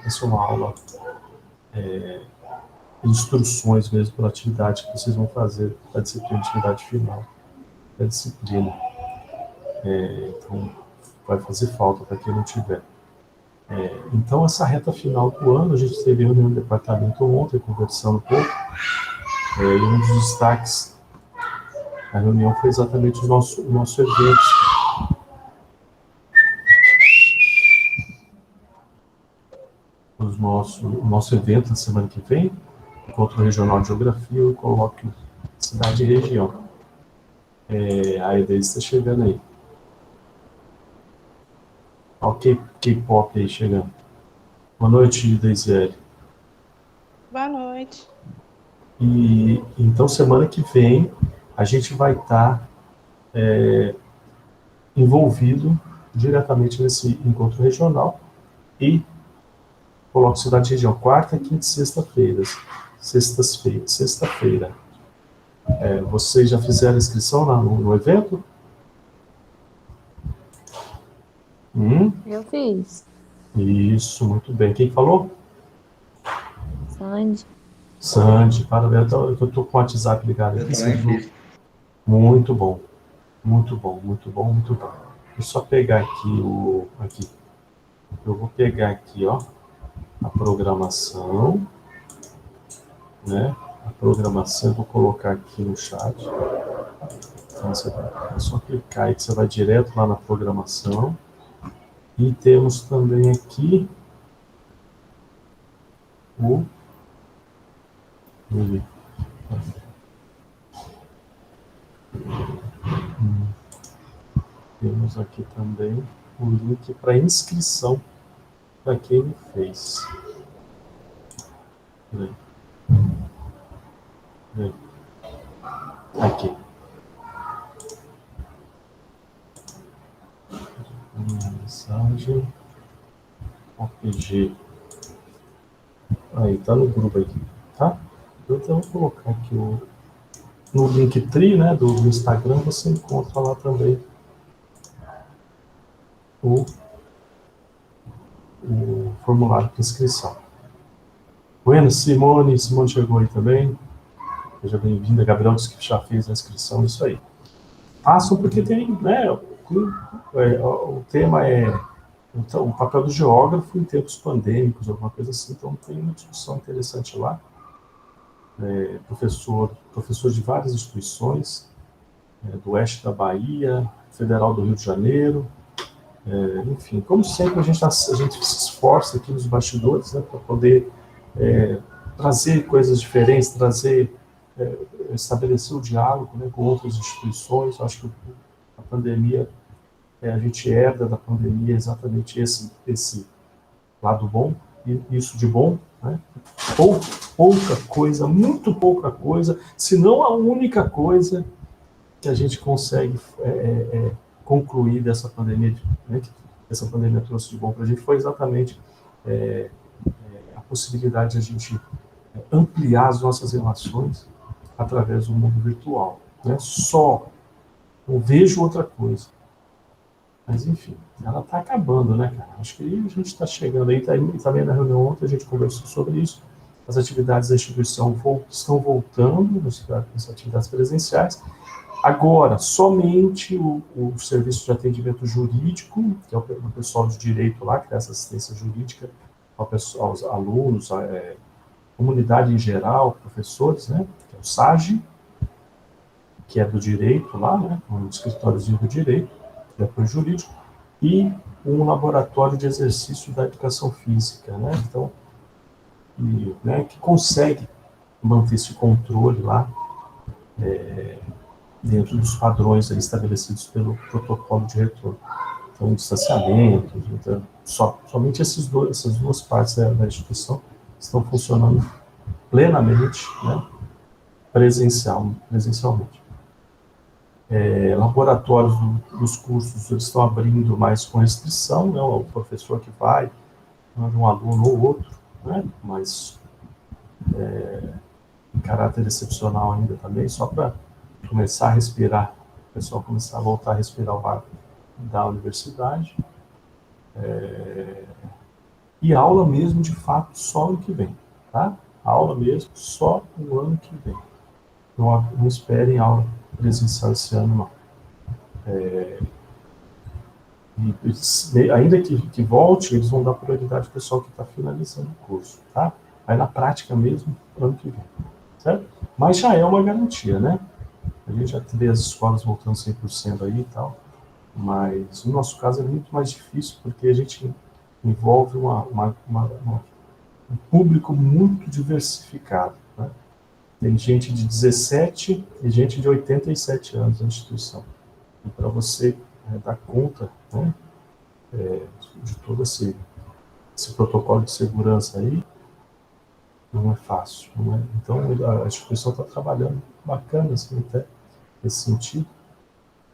essa é uma aula instruções mesmo para a atividade que vocês vão fazer, a disciplina de atividade final da disciplina. Então, vai fazer falta para quem não tiver. Então, essa reta final do ano, a gente teve reunião no departamento ontem, conversando um pouco, e um dos destaques da reunião foi exatamente o nosso evento. O nosso evento na semana que vem, Encontro Regional de Geografia, eu coloco cidade e região. A Edeise está chegando aí. Ok, K-pop aí chegando. Boa noite, Deisiele. Boa noite. E então, semana que vem, a gente vai estar envolvido diretamente nesse encontro regional e coloco cidade e região, quarta, quinta e sexta-feiras. Sexta-feira. Vocês já fizeram a inscrição lá no evento? Eu fiz. Isso, muito bem. Quem falou? Sandy, parabéns. Eu estou com o WhatsApp ligado aqui. Eu também fiz. Muito bom. Deixa eu só pegar aqui eu vou pegar aqui, ó, a programação, né? A programação eu vou colocar aqui no chat. Então, é só clicar aí que você vai direto lá na programação. E temos também aqui temos aqui também o link para inscrição para quem não fez. Aqui. Mensagem. OPG. Aí, tá no grupo aqui, tá? Então, eu vou colocar aqui no Linktree, né, do Instagram, você encontra lá também o formulário de inscrição. Bueno, Simone chegou aí também. Seja bem-vinda. Gabriel disse que já fez a inscrição, isso aí. Façam porque tem, né, o tema o papel do geógrafo em tempos pandêmicos, alguma coisa assim, então tem uma discussão interessante lá. Professor de várias instituições, do oeste da Bahia, Federal do Rio de Janeiro, enfim, como sempre a gente se esforça aqui nos bastidores, né, para poder trazer coisas diferentes, estabelecer o diálogo, né, com outras instituições. Eu acho que a pandemia, a gente herda da pandemia exatamente esse lado bom, e isso de bom, né? Pouca coisa, muito pouca coisa, se não a única coisa que a gente consegue concluir dessa pandemia, né, que essa pandemia trouxe de bom para a gente, foi exatamente a possibilidade de a gente ampliar as nossas relações através do mundo virtual. Né? Não vejo outra coisa. Mas, enfim, ela está acabando, né, cara? Acho que a gente está chegando aí, também na reunião ontem a gente conversou sobre isso. As atividades da instituição estão voltando, nas atividades presenciais. Agora, somente o serviço de atendimento jurídico, que é o pessoal de direito lá, que dá essa assistência jurídica aos alunos, comunidade em geral, professores, né, que é o SAGE, que é do direito lá, né, um escritóriozinho do direito, de apoio jurídico, e um laboratório de exercício da educação física, né, então, que consegue manter esse controle lá, dentro dos padrões aí estabelecidos pelo protocolo de retorno. Então, distanciamento, então, somente essas duas partes da instituição estão funcionando plenamente, né, presencialmente. Laboratórios dos cursos, eles estão abrindo mais com restrição, né, o professor que vai, um aluno ou outro, né, mas em caráter excepcional ainda também, só para começar a respirar, o pessoal começar a voltar a respirar o ar da universidade. E aula mesmo, de fato, só ano que vem, tá? Aula mesmo, só o ano que vem. Não esperem aula presencial esse ano, não. Ainda que volte, eles vão dar prioridade ao pessoal que está finalizando o curso, tá? Aí na prática mesmo, ano que vem, certo? Mas já é uma garantia, né? A gente já vê as escolas voltando 100% aí e tal, mas no nosso caso é muito mais difícil, porque a gente envolve um público muito diversificado, né? Tem gente de 17 e gente de 87 anos na instituição. E para você dar conta, né, de todo esse protocolo de segurança aí, não é fácil. Não é? Então, a instituição está trabalhando bacana, assim, até nesse sentido.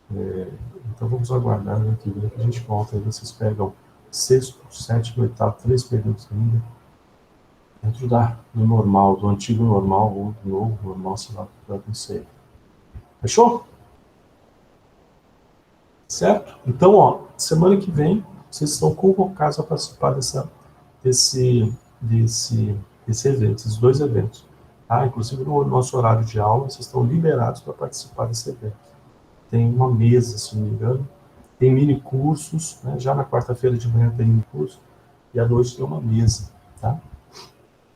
Então, vamos aguardar, né, que a gente volta. Aí vocês pegam sexto, sétimo, oitavo, 3 períodos ainda, dentro do normal, do antigo normal, ou do novo normal, sei lá, não sei. Fechou? Certo? Então, ó, semana que vem, vocês estão convocados a participar desse evento, esses 2 eventos. Tá? Inclusive, no nosso horário de aula, vocês estão liberados para participar desse evento. Tem uma mesa, se não me engano, tem mini cursos, né? Já na quarta-feira de manhã tem mini curso, e à noite tem uma mesa, tá?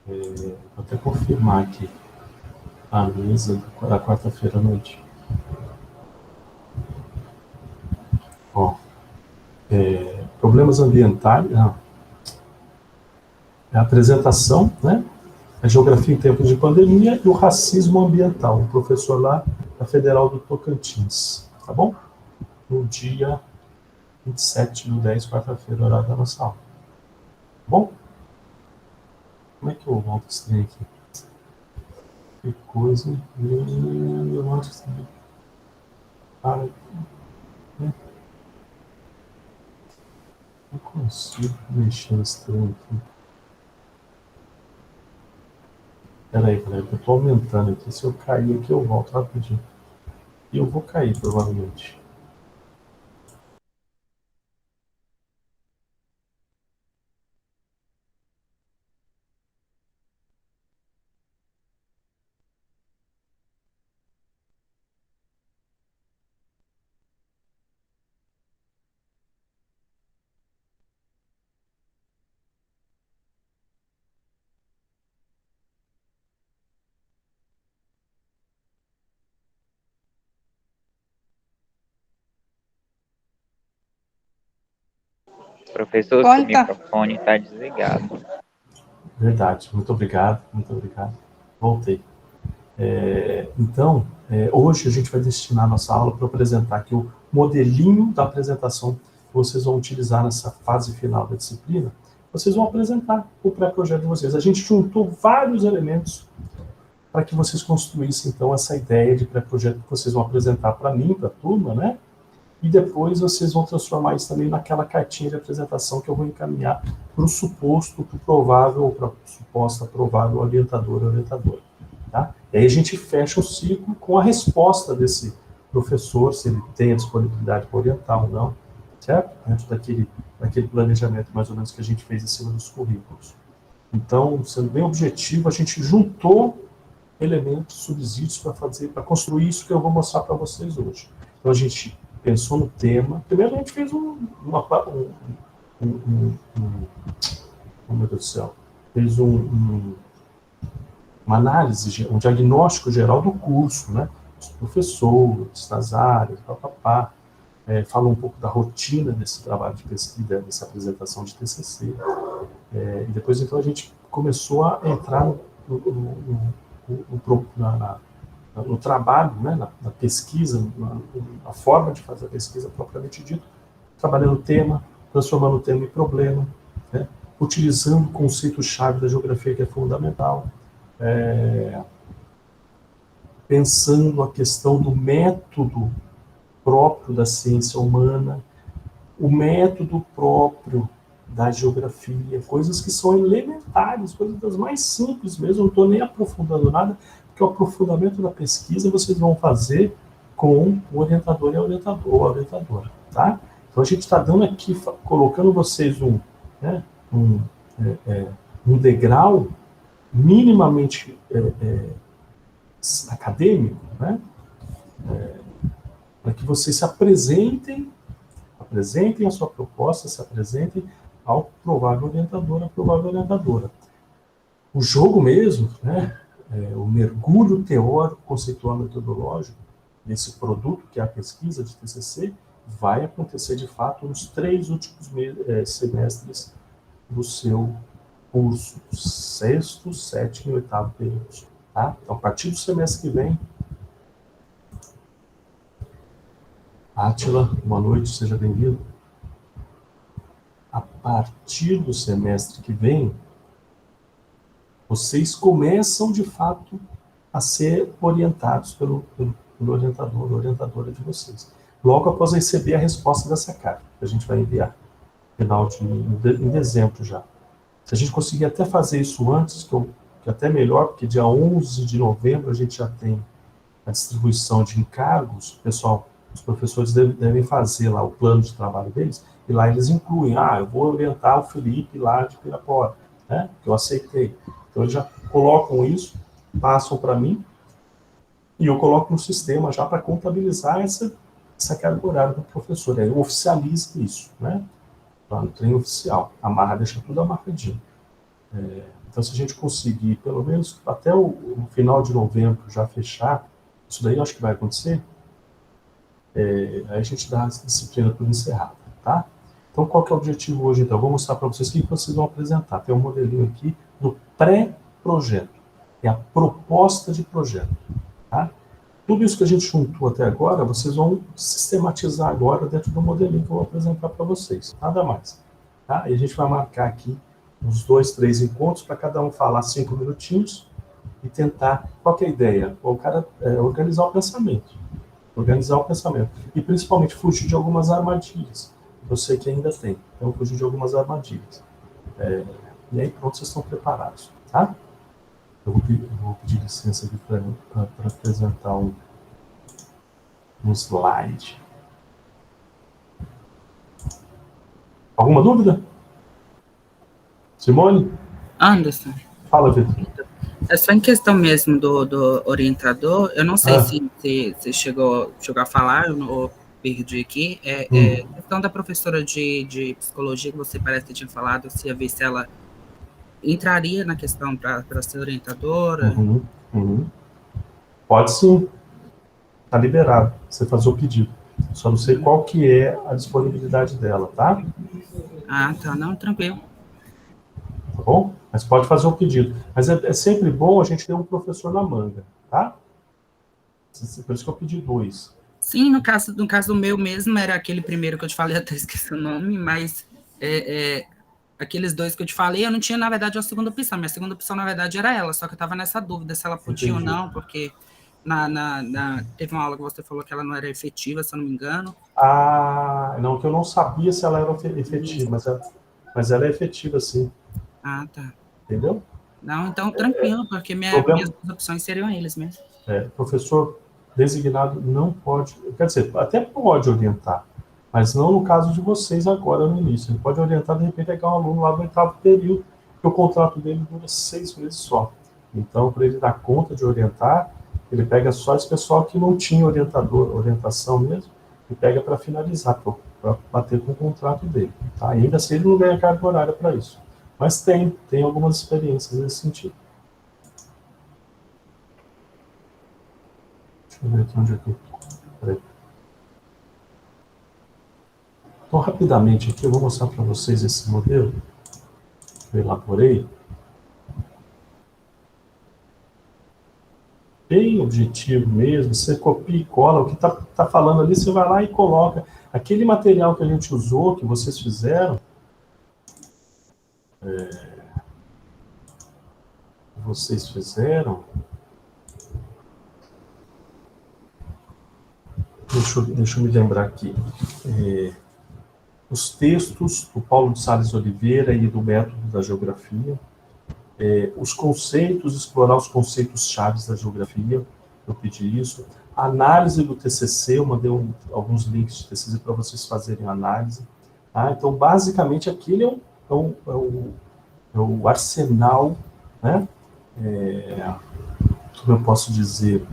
Vou até confirmar aqui a mesa da quarta-feira à noite. Ó, problemas ambientais, a apresentação, né? A geografia em tempos de pandemia e o racismo ambiental, um professor lá da Federal do Tocantins, tá bom? No dia 27/10, quarta-feira, horário da nossa aula. Tá bom? Como é que eu volto esse trem aqui? Que coisa. Eu não consigo mexer nesse trem aqui. Peraí, galera, eu tô aumentando aqui. Se eu cair aqui, eu volto rapidinho. E eu vou cair, provavelmente. Professor, seu microfone está desligado. Verdade, muito obrigado, muito obrigado. Voltei. Então, hoje a gente vai destinar a nossa aula para apresentar aqui o modelinho da apresentação que vocês vão utilizar nessa fase final da disciplina. Vocês vão apresentar o pré-projeto de vocês. A gente juntou vários elementos para que vocês construíssem, então, essa ideia de pré-projeto que vocês vão apresentar para mim, para a turma, né? E depois vocês vão transformar isso também naquela cartinha de apresentação que eu vou encaminhar para o suposto, para o provável, ou para a suposta provável orientador ou orientadora. Tá? E aí a gente fecha o ciclo com a resposta desse professor, se ele tem a disponibilidade para orientar ou não, certo? Dentro daquele planejamento mais ou menos que a gente fez em cima dos currículos. Então, sendo bem objetivo, a gente juntou elementos, subsídios para construir isso que eu vou mostrar para vocês hoje. Então, a gente pensou no tema. Primeiro, a gente fez oh, meu Deus do céu, fez uma análise, um diagnóstico geral do curso, né? Dos professores, das áreas, papapá. Fala um pouco da rotina desse trabalho de pesquisa, dessa apresentação de TCC. E depois, então, a gente começou a entrar no trabalho, né, na pesquisa, na forma de fazer a pesquisa propriamente dito, trabalhando o tema, transformando o tema em problema, né, utilizando o conceito-chave da geografia, que é fundamental, pensando a questão do método próprio da ciência humana, o método próprio da geografia, coisas que são elementares, coisas das mais simples mesmo, não estou nem aprofundando nada, porque o aprofundamento da pesquisa vocês vão fazer com o orientador e a orientadora, tá? Então a gente está dando aqui, colocando vocês um degrau minimamente acadêmico, né? Para que vocês se apresentem a sua proposta, se apresentem ao provável orientador, à provável orientadora. O jogo mesmo, né? O mergulho teórico, conceitual, metodológico desse produto, que é a pesquisa de TCC, vai acontecer de fato nos 3 últimos semestres do seu curso, 6º, 7º e 8º períodos. Tá? Então, a partir do semestre que vem, Átila, boa noite, seja bem-vindo. A partir do semestre que vem, vocês começam, de fato, a ser orientados pelo orientador, orientadora de vocês. Logo após receber a resposta dessa carta, que a gente vai enviar, em dezembro já. Se a gente conseguir até fazer isso antes, que até melhor, porque dia 11 de novembro a gente já tem a distribuição de encargos, pessoal, os professores devem fazer lá o plano de trabalho deles, e lá eles incluem, eu vou orientar o Felipe lá de Pirapora, né, que eu aceitei. Então eles já colocam isso, passam para mim, e eu coloco no sistema já para contabilizar essa carga horária do professor. Aí oficializa isso, né? Lá no trem oficial. Deixa tudo amarradinho. Então, se a gente conseguir, pelo menos até o final de novembro, já fechar, isso daí eu acho que vai acontecer, aí a gente dá a disciplina por encerrada, tá? Então, qual que é o objetivo hoje, então? Eu vou mostrar para vocês o que vocês vão apresentar. Tem um modelinho aqui do pré-projeto. É a proposta de projeto, tá? Tudo isso que a gente juntou até agora, vocês vão sistematizar agora dentro do modelinho que eu vou apresentar para vocês. Nada mais. Tá? E a gente vai marcar aqui uns 2, 3 encontros para cada um falar 5 minutinhos e tentar... Qual que é a ideia? O cara organizar o pensamento. Organizar o pensamento. E principalmente fugir de algumas armadilhas. Eu sei que ainda tem. Então, fugir de algumas armadilhas. E aí, pronto, vocês estão preparados. Tá? Eu vou pedir licença aqui para apresentar um slide. Alguma dúvida? Simone? Anderson, Fala, Vitor. é só em questão mesmo do orientador, eu não sei se você chegou a falar, ou perdi aqui, questão da professora de psicologia que você parece que tinha falado, se ia ver se ela entraria na questão para ser orientadora? Pode sim. Está liberado. Você fazer o pedido. Só não sei qual que é a disponibilidade dela, tá? Tá. Não, tranquilo. Tá bom? Mas pode fazer o pedido. Mas é sempre bom a gente ter um professor na manga, tá? Por isso que eu pedi 2. Sim, no caso meu mesmo, era aquele primeiro que eu te falei, até esqueci o nome, mas aqueles 2 que eu te falei, eu não tinha, na verdade, uma segunda opção. Minha segunda opção, na verdade, era ela, só que eu estava nessa dúvida se ela podia ou não, porque teve uma aula que você falou que ela não era efetiva, se eu não me engano. Não, que eu não sabia se ela era efetiva, mas ela é efetiva, sim. Tá. Entendeu? Não, então, tranquilo, porque minhas opções seriam eles mesmo. Professor designado não pode, quer dizer, até pode orientar, mas não no caso de vocês agora no início. Ele pode orientar, de repente, pegar um aluno lá do 8º período, que o contrato dele dura 6 meses só. Então, para ele dar conta de orientar, ele pega só esse pessoal que não tinha orientação mesmo, e pega para finalizar, para bater com o contrato dele. Tá? Ainda assim, ele não ganha carga horária para isso. Mas tem algumas experiências nesse sentido. Deixa eu ver aqui onde é que eu... Peraí. Então, rapidamente aqui, eu vou mostrar para vocês esse modelo que eu elaborei. Bem objetivo mesmo, você copia e cola, o que tá falando ali, você vai lá e coloca. Aquele material que a gente usou, que vocês fizeram, deixa eu me lembrar aqui, os textos do Paulo de Sales Oliveira e do método da geografia, os conceitos, explorar os conceitos chaves da geografia, eu pedi isso, Análise do TCC, eu mandei alguns links de TCC para vocês fazerem análise. Tá? Então, basicamente, aquele é o arsenal, né? Como eu posso dizer,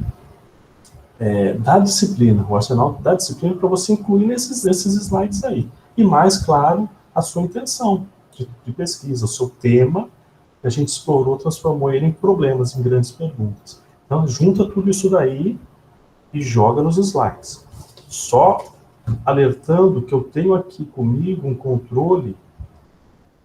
da disciplina, o arsenal da disciplina para você incluir nesses slides aí. E mais, claro, a sua intenção de pesquisa, o seu tema, que a gente explorou, transformou ele em problemas, em grandes perguntas. Então, junta tudo isso daí e joga nos slides. Só alertando que eu tenho aqui comigo um controle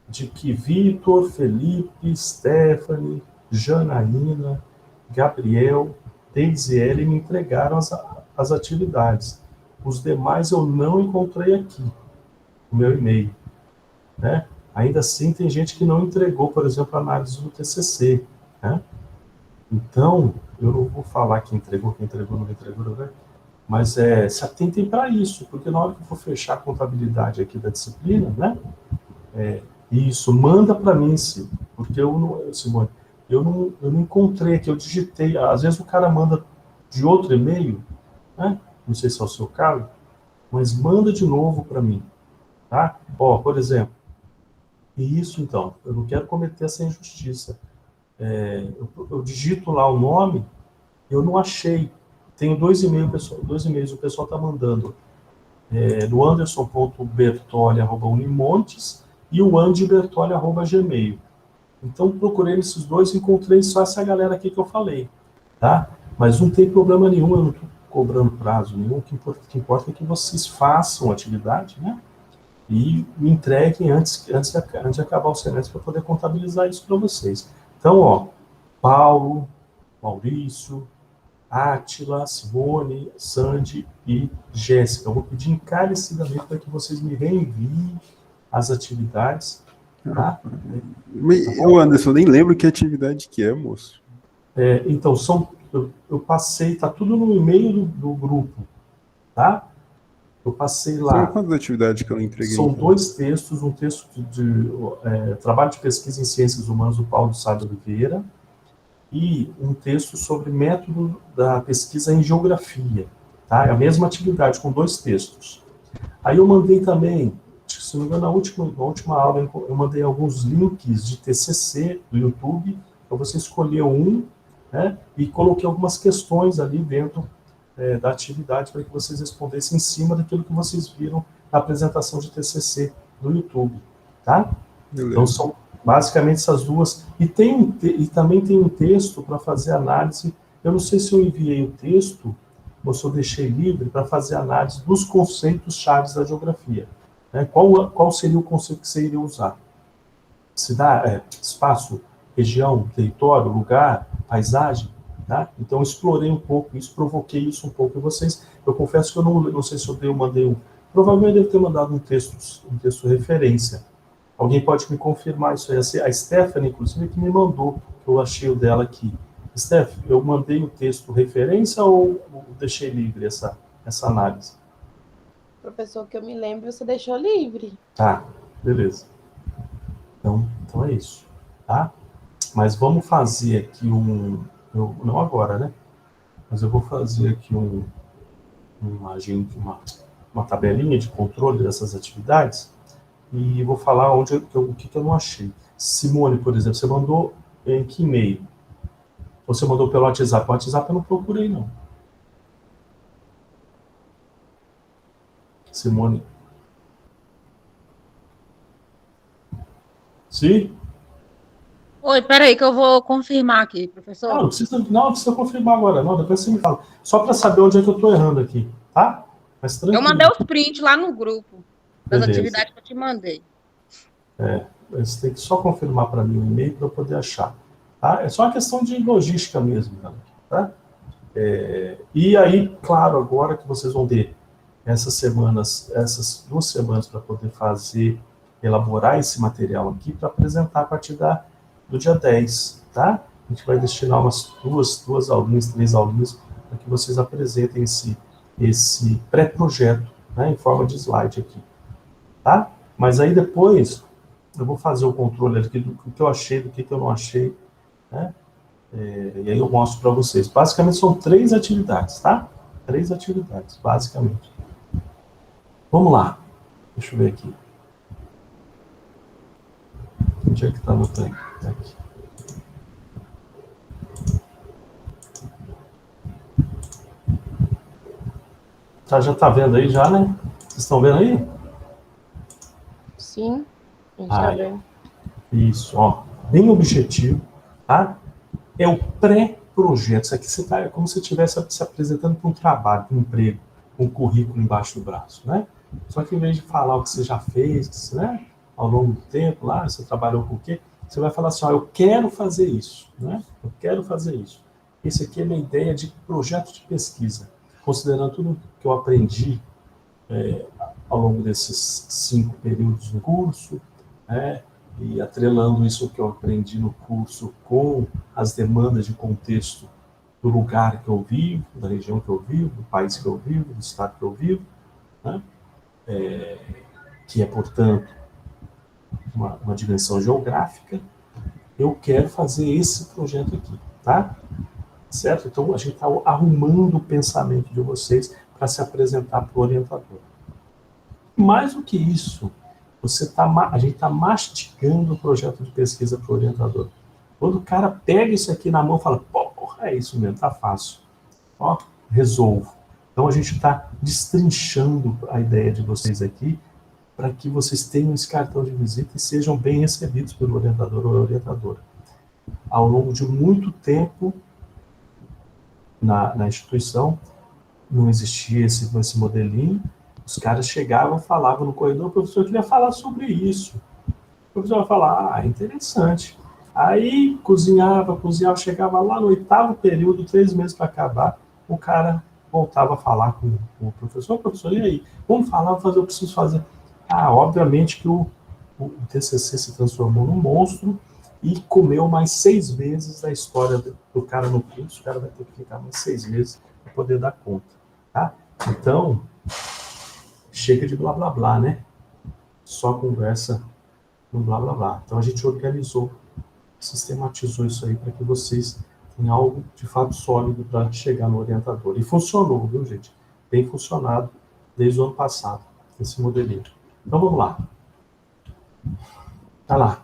de que Vitor, Felipe, Stephanie, Janaína, Gabriel, Deise e Ellen me entregaram as atividades. Os demais eu não encontrei aqui, no meu e-mail. Né? Ainda assim, tem gente que não entregou, por exemplo, a análise do TCC. Né? Então, eu não vou falar quem entregou, não entregou, né? Mas se atentem para isso, porque na hora que eu for fechar a contabilidade aqui da disciplina, né? Isso, manda para mim, Simone, porque Simone, eu não encontrei aqui, eu digitei, às vezes o cara manda de outro e-mail, né? Não sei se é o seu caso, mas manda de novo para mim, tá? Por exemplo, isso então, eu não quero cometer essa injustiça. Eu digito lá o nome, eu não achei. Tenho dois e-mails, o pessoal está mandando do anderson.bertoli@unimontes e o andibertoli@gmail. Então, procurei nesses dois e encontrei só essa galera aqui que eu falei, tá? Mas não tem problema nenhum, eu não estou cobrando prazo nenhum, o que importa é que vocês façam a atividade, né? E me entreguem antes de acabar o semestre para poder contabilizar isso para vocês. Então, Paulo, Maurício, Átila, Simone, Sandy e Jéssica. Eu vou pedir encarecidamente para que vocês me reenviem as atividades. Tá? Ô Anderson, nem lembro que atividade que é, moço. Então, eu passei, tá tudo no e-mail do grupo. Tá? Eu passei lá. São quantas atividades que eu entreguei? São dois textos, um texto de trabalho de pesquisa em ciências humanas do Paulo Sá de Oliveira, e um texto sobre método da pesquisa em geografia. Tá? É a mesma atividade, com dois textos. Aí eu mandei também, se não me engano, na última aula, eu mandei alguns links de TCC do YouTube, para você escolher um, né? E coloquei algumas questões ali dentro da atividade, para que vocês respondessem em cima daquilo que vocês viram na apresentação de TCC do YouTube. Tá? Beleza. Então, são basicamente essas duas. E também tem um texto para fazer análise. Eu não sei se eu enviei o texto ou se eu deixei livre para fazer análise dos conceitos chaves da geografia. Né? Qual seria o conceito que você iria usar? Espaço, região, território, lugar, paisagem. Tá? Então, eu explorei um pouco isso, provoquei isso um pouco em vocês. Eu confesso que eu não sei se eu mandei um. Provavelmente eu devo ter mandado um texto referência. Alguém pode me confirmar isso aí? A Stephanie, inclusive, que me mandou, que eu achei o dela aqui. Steph, eu mandei o texto referência ou deixei livre essa análise? Professor, que eu me lembro, você deixou livre. Tá, beleza. Então é isso, tá? Mas vamos fazer aqui não agora, né? Mas eu vou fazer aqui uma tabelinha de controle dessas atividades e vou falar o que eu não achei. Simone, por exemplo, você mandou em que e-mail? Você mandou pelo WhatsApp? O WhatsApp eu não procurei, não. Simone. Sim? Oi, peraí que eu vou confirmar aqui, professor. Não precisa confirmar agora, não. Depois você me fala. Só para saber onde é que eu estou errando aqui, tá? Mas tranquilo. Eu mandei os prints lá no grupo das Beleza. atividades que eu te mandei. Você tem que só confirmar para mim o e-mail para eu poder achar. Tá? É só uma questão de logística mesmo, tá? E aí, claro, agora que vocês vão ter essas 2 semanas para poder elaborar esse material aqui para apresentar a partir do dia 10, tá? A gente vai destinar umas 2 aulinhas, 3 aulinhas para que vocês apresentem esse pré-projeto, né, em forma de slide aqui, tá? Mas aí depois eu vou fazer o controle aqui do que eu achei, do que eu não achei, né? E aí eu mostro para vocês. Basicamente são 3 atividades, tá? 3 atividades, basicamente. Vamos lá. Deixa eu ver aqui. Onde é que está no tempo? Tá aqui. Já está vendo aí já, né? Vocês estão vendo aí? Sim, a gente tá Aí, vendo. isso, ó. Bem objetivo, tá? É o pré-projeto. Isso aqui você tá, é como se você estivesse se apresentando para um trabalho, para um emprego, com um currículo embaixo do braço, né? Só que em vez de falar o que você já fez, né? Ao longo do tempo, lá, você trabalhou com o quê? Você vai falar assim, ó, eu quero fazer isso, né? Eu quero fazer isso. Esse aqui é a minha ideia de projeto de pesquisa. Considerando tudo que eu aprendi ao longo desses 5 períodos no curso, né? E atrelando isso que eu aprendi no curso com as demandas de contexto do lugar que eu vivo, da região que eu vivo, do país que eu vivo, do estado que eu vivo, né? Que é, portanto, uma dimensão geográfica, eu quero fazer esse projeto aqui, tá? Certo? Então, a gente está arrumando o pensamento de vocês para se apresentar para o orientador. Mais do que isso, a gente está mastigando o projeto de pesquisa para o orientador. Quando o cara pega isso aqui na mão e fala, porra, é isso mesmo, tá fácil. Ó, resolvo. Então, a gente está destrinchando a ideia de vocês aqui para que vocês tenham esse cartão de visita e sejam bem recebidos pelo orientador ou orientadora. Ao longo de muito tempo, na instituição, não existia esse modelinho, os caras chegavam, falavam no corredor, o professor queria falar sobre isso. O professor vai falar, interessante. Aí cozinhava, chegava lá no 8º período, 3 meses para acabar, o cara voltava a falar com o professor, e aí? Vamos falar, eu preciso fazer. Obviamente que o TCC se transformou num monstro e comeu mais 6 meses da história do cara no curso, o cara vai ter que ficar mais 6 meses para poder dar conta, tá? Então, chega de blá blá blá, né? Só conversa no blá blá blá. Então a gente organizou, sistematizou isso aí para que vocês tenham algo de fato sólido para chegar no orientador. E funcionou, viu, gente? Tem funcionado desde o ano passado, esse modelinho. Então vamos lá. Tá lá.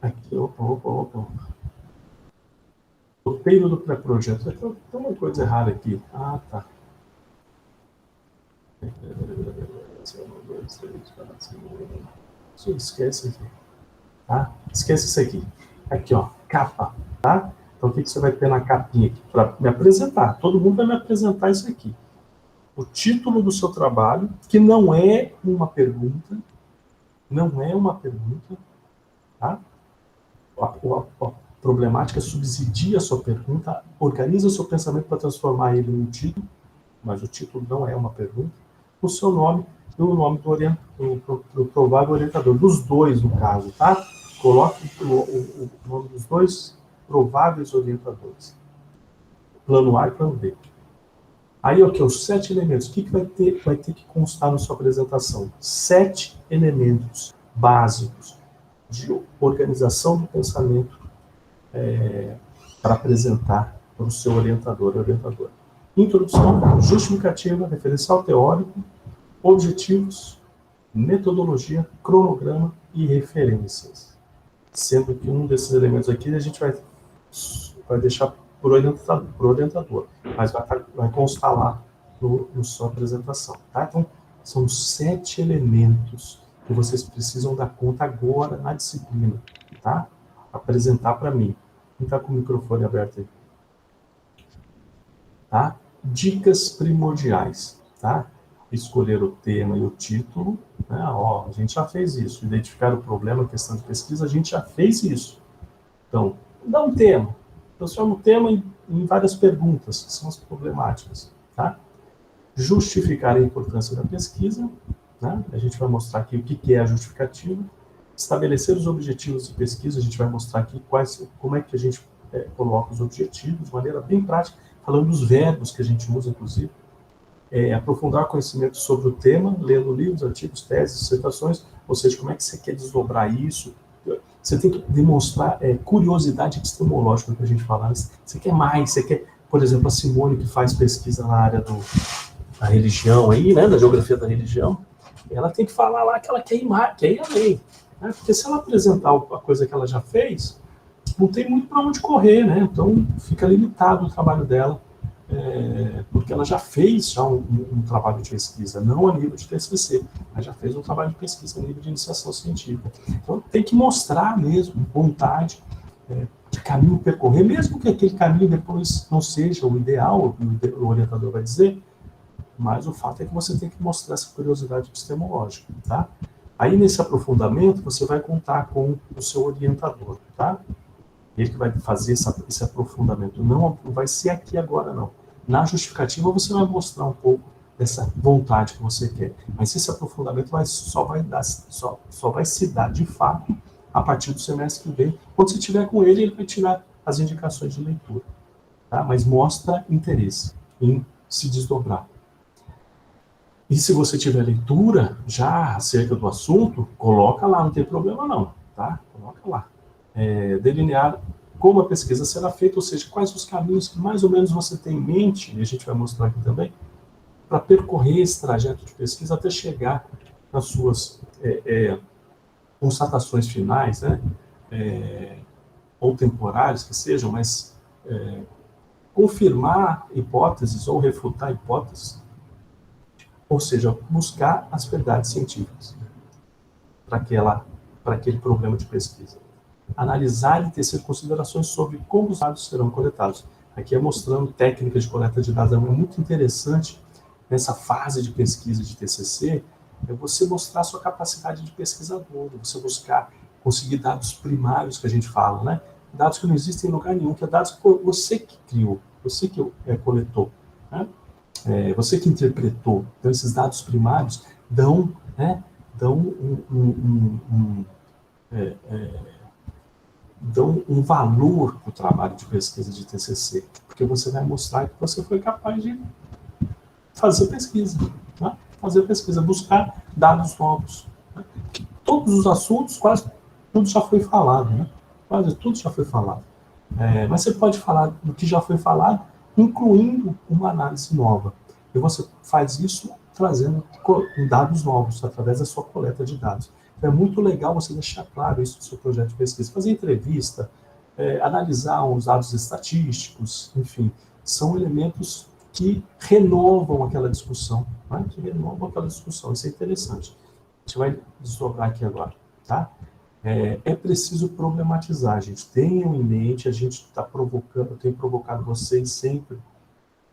Aqui, opa. Roteiro do pré-projeto. Tem uma coisa errada aqui. Tá. Esquece aqui. Tá? Esquece isso aqui. Aqui, ó. Capa. Tá? Então o que você vai ter na capinha aqui? Para me apresentar. Todo mundo vai me apresentar isso aqui. O título do seu trabalho, que não é uma pergunta. Não é uma pergunta. Tá? A problemática subsidia a sua pergunta, organiza o seu pensamento para transformar ele num título, mas o título não é uma pergunta, o seu nome e o nome do provável orientador, dos dois, no caso, tá? Coloque o nome dos dois prováveis orientadores. Plano A e plano B. Aí, ok, os 7 elementos. O que vai ter que constar na sua apresentação? 7 elementos básicos de organização do pensamento para apresentar para o seu orientador ou orientadora. Introdução, justificativa, referencial teórico, objetivos, metodologia, cronograma e referências. Sendo que um desses elementos aqui a gente vai deixar por orientador, mas vai constar lá na sua apresentação. Tá? Então, são 7 elementos que vocês precisam dar conta agora na disciplina, tá? Apresentar para mim. Quem está com o microfone aberto aí? Tá? Dicas primordiais, tá? Escolher o tema e o título, né? A gente já fez isso. Identificar o problema, questão de pesquisa, a gente já fez isso. Então, dá um tema. Transforma o tema em várias perguntas, que são as problemáticas, tá? Justificar a importância da pesquisa, né? A gente vai mostrar aqui o que é a justificativa. Estabelecer os objetivos de pesquisa, a gente vai mostrar aqui como é que a gente coloca os objetivos, de maneira bem prática, falando dos verbos que a gente usa, inclusive. Aprofundar conhecimento sobre o tema, lendo livros, artigos, teses, dissertações, ou seja, como é que você quer desdobrar isso. Você tem que demonstrar curiosidade epistemológica, que a gente fala. Você quer mais, você quer por exemplo, a Simone, que faz pesquisa na área da religião aí, né, da geografia da religião, ela tem que falar lá que ela quer ir além, né? Porque se ela apresentar a coisa que ela já fez, não tem muito para onde correr, né? Então fica limitado o trabalho dela, porque ela já fez um trabalho de pesquisa, não a nível de TCC, mas já fez um trabalho de pesquisa a nível de iniciação científica. Então tem que mostrar mesmo vontade de caminho percorrer, mesmo que aquele caminho depois não seja o ideal, o orientador vai dizer, mas o fato é que você tem que mostrar essa curiosidade epistemológica, tá? Aí, nesse aprofundamento, você vai contar com o seu orientador, tá? Ele que vai fazer esse aprofundamento. Não vai ser aqui agora, não. Na justificativa, você vai mostrar um pouco dessa vontade que você quer. Mas esse aprofundamento só vai se dar, de fato, a partir do semestre que vem. Quando você estiver com ele, ele vai tirar as indicações de leitura, tá? Mas mostra interesse em se desdobrar. E se você tiver leitura já acerca do assunto, coloca lá, não tem problema não, tá? Coloca lá. Delinear como a pesquisa será feita, ou seja, quais os caminhos que mais ou menos você tem em mente, e a gente vai mostrar aqui também, para percorrer esse trajeto de pesquisa até chegar nas suas constatações finais, né? Ou temporárias que sejam, mas confirmar hipóteses ou refutar hipóteses, ou seja, buscar as verdades científicas para aquele problema de pesquisa. Analisar e tecer considerações sobre como os dados serão coletados. Aqui é mostrando técnicas de coleta de dados. É muito interessante nessa fase de pesquisa de TCC, é você mostrar a sua capacidade de pesquisador, você buscar conseguir dados primários que a gente fala, né? Dados que não existem em lugar nenhum, que é dados que você que criou, você que coletou, né? Você que interpretou. Então, esses dados primários dão um valor para o trabalho de pesquisa de TCC, porque você vai mostrar que você foi capaz de fazer pesquisa, né? Fazer pesquisa, buscar dados novos. Né? Todos os assuntos, quase tudo já foi falado, né? Quase tudo já foi falado. Mas você pode falar do que já foi falado, incluindo uma análise nova. E você faz isso trazendo dados novos, através da sua coleta de dados. Então, é muito legal você deixar claro isso no seu projeto de pesquisa. Fazer entrevista, analisar os dados estatísticos, enfim, são elementos que renovam aquela discussão, né? Que renovam aquela discussão. Isso é interessante. A gente vai desdobrar aqui agora, tá? É preciso problematizar, gente. Tenham em mente, a gente está provocando, eu tenho provocado vocês sempre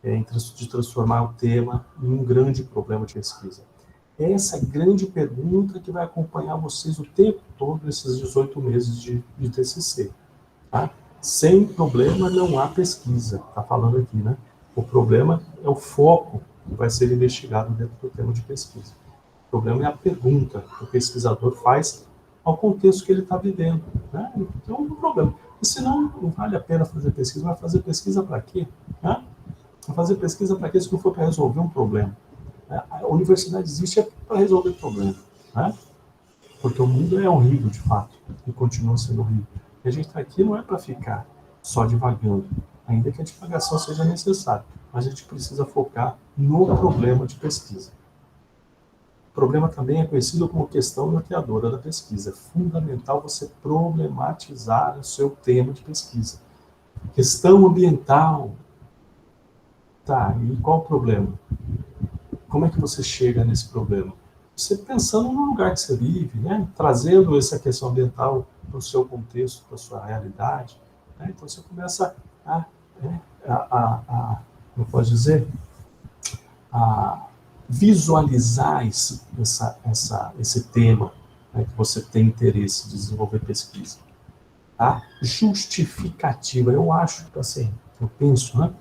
de transformar o tema em um grande problema de pesquisa. É essa grande pergunta que vai acompanhar vocês o tempo todo nesses 18 meses de TCC. Tá? Sem problema não há pesquisa, está falando aqui, né? O problema é o foco que vai ser investigado dentro do tema de pesquisa. O problema é a pergunta que o pesquisador faz ao contexto que ele está vivendo, né? Então, é um problema. E senão, não vale a pena fazer pesquisa. Vai fazer pesquisa para quê? Né? Vai fazer pesquisa para quê se não for para resolver um problema? A universidade existe para resolver problema, né? Porque o mundo é horrível, de fato, e continua sendo horrível. E a gente está aqui não é para ficar só divagando, ainda que a divagação seja necessária, mas a gente precisa focar no problema de pesquisa. O problema também é conhecido como questão norteadora da pesquisa. É fundamental você problematizar o seu tema de pesquisa. Questão ambiental. Tá, e qual o problema? Como é que você chega nesse problema? Você pensando no lugar que você vive, né? Trazendo essa questão ambiental para o seu contexto, para a sua realidade. Né? Então você começa como pode dizer, a visualizar esse tema, né, que você tem interesse de desenvolver pesquisa. A justificativa, eu acho, assim, eu penso, né,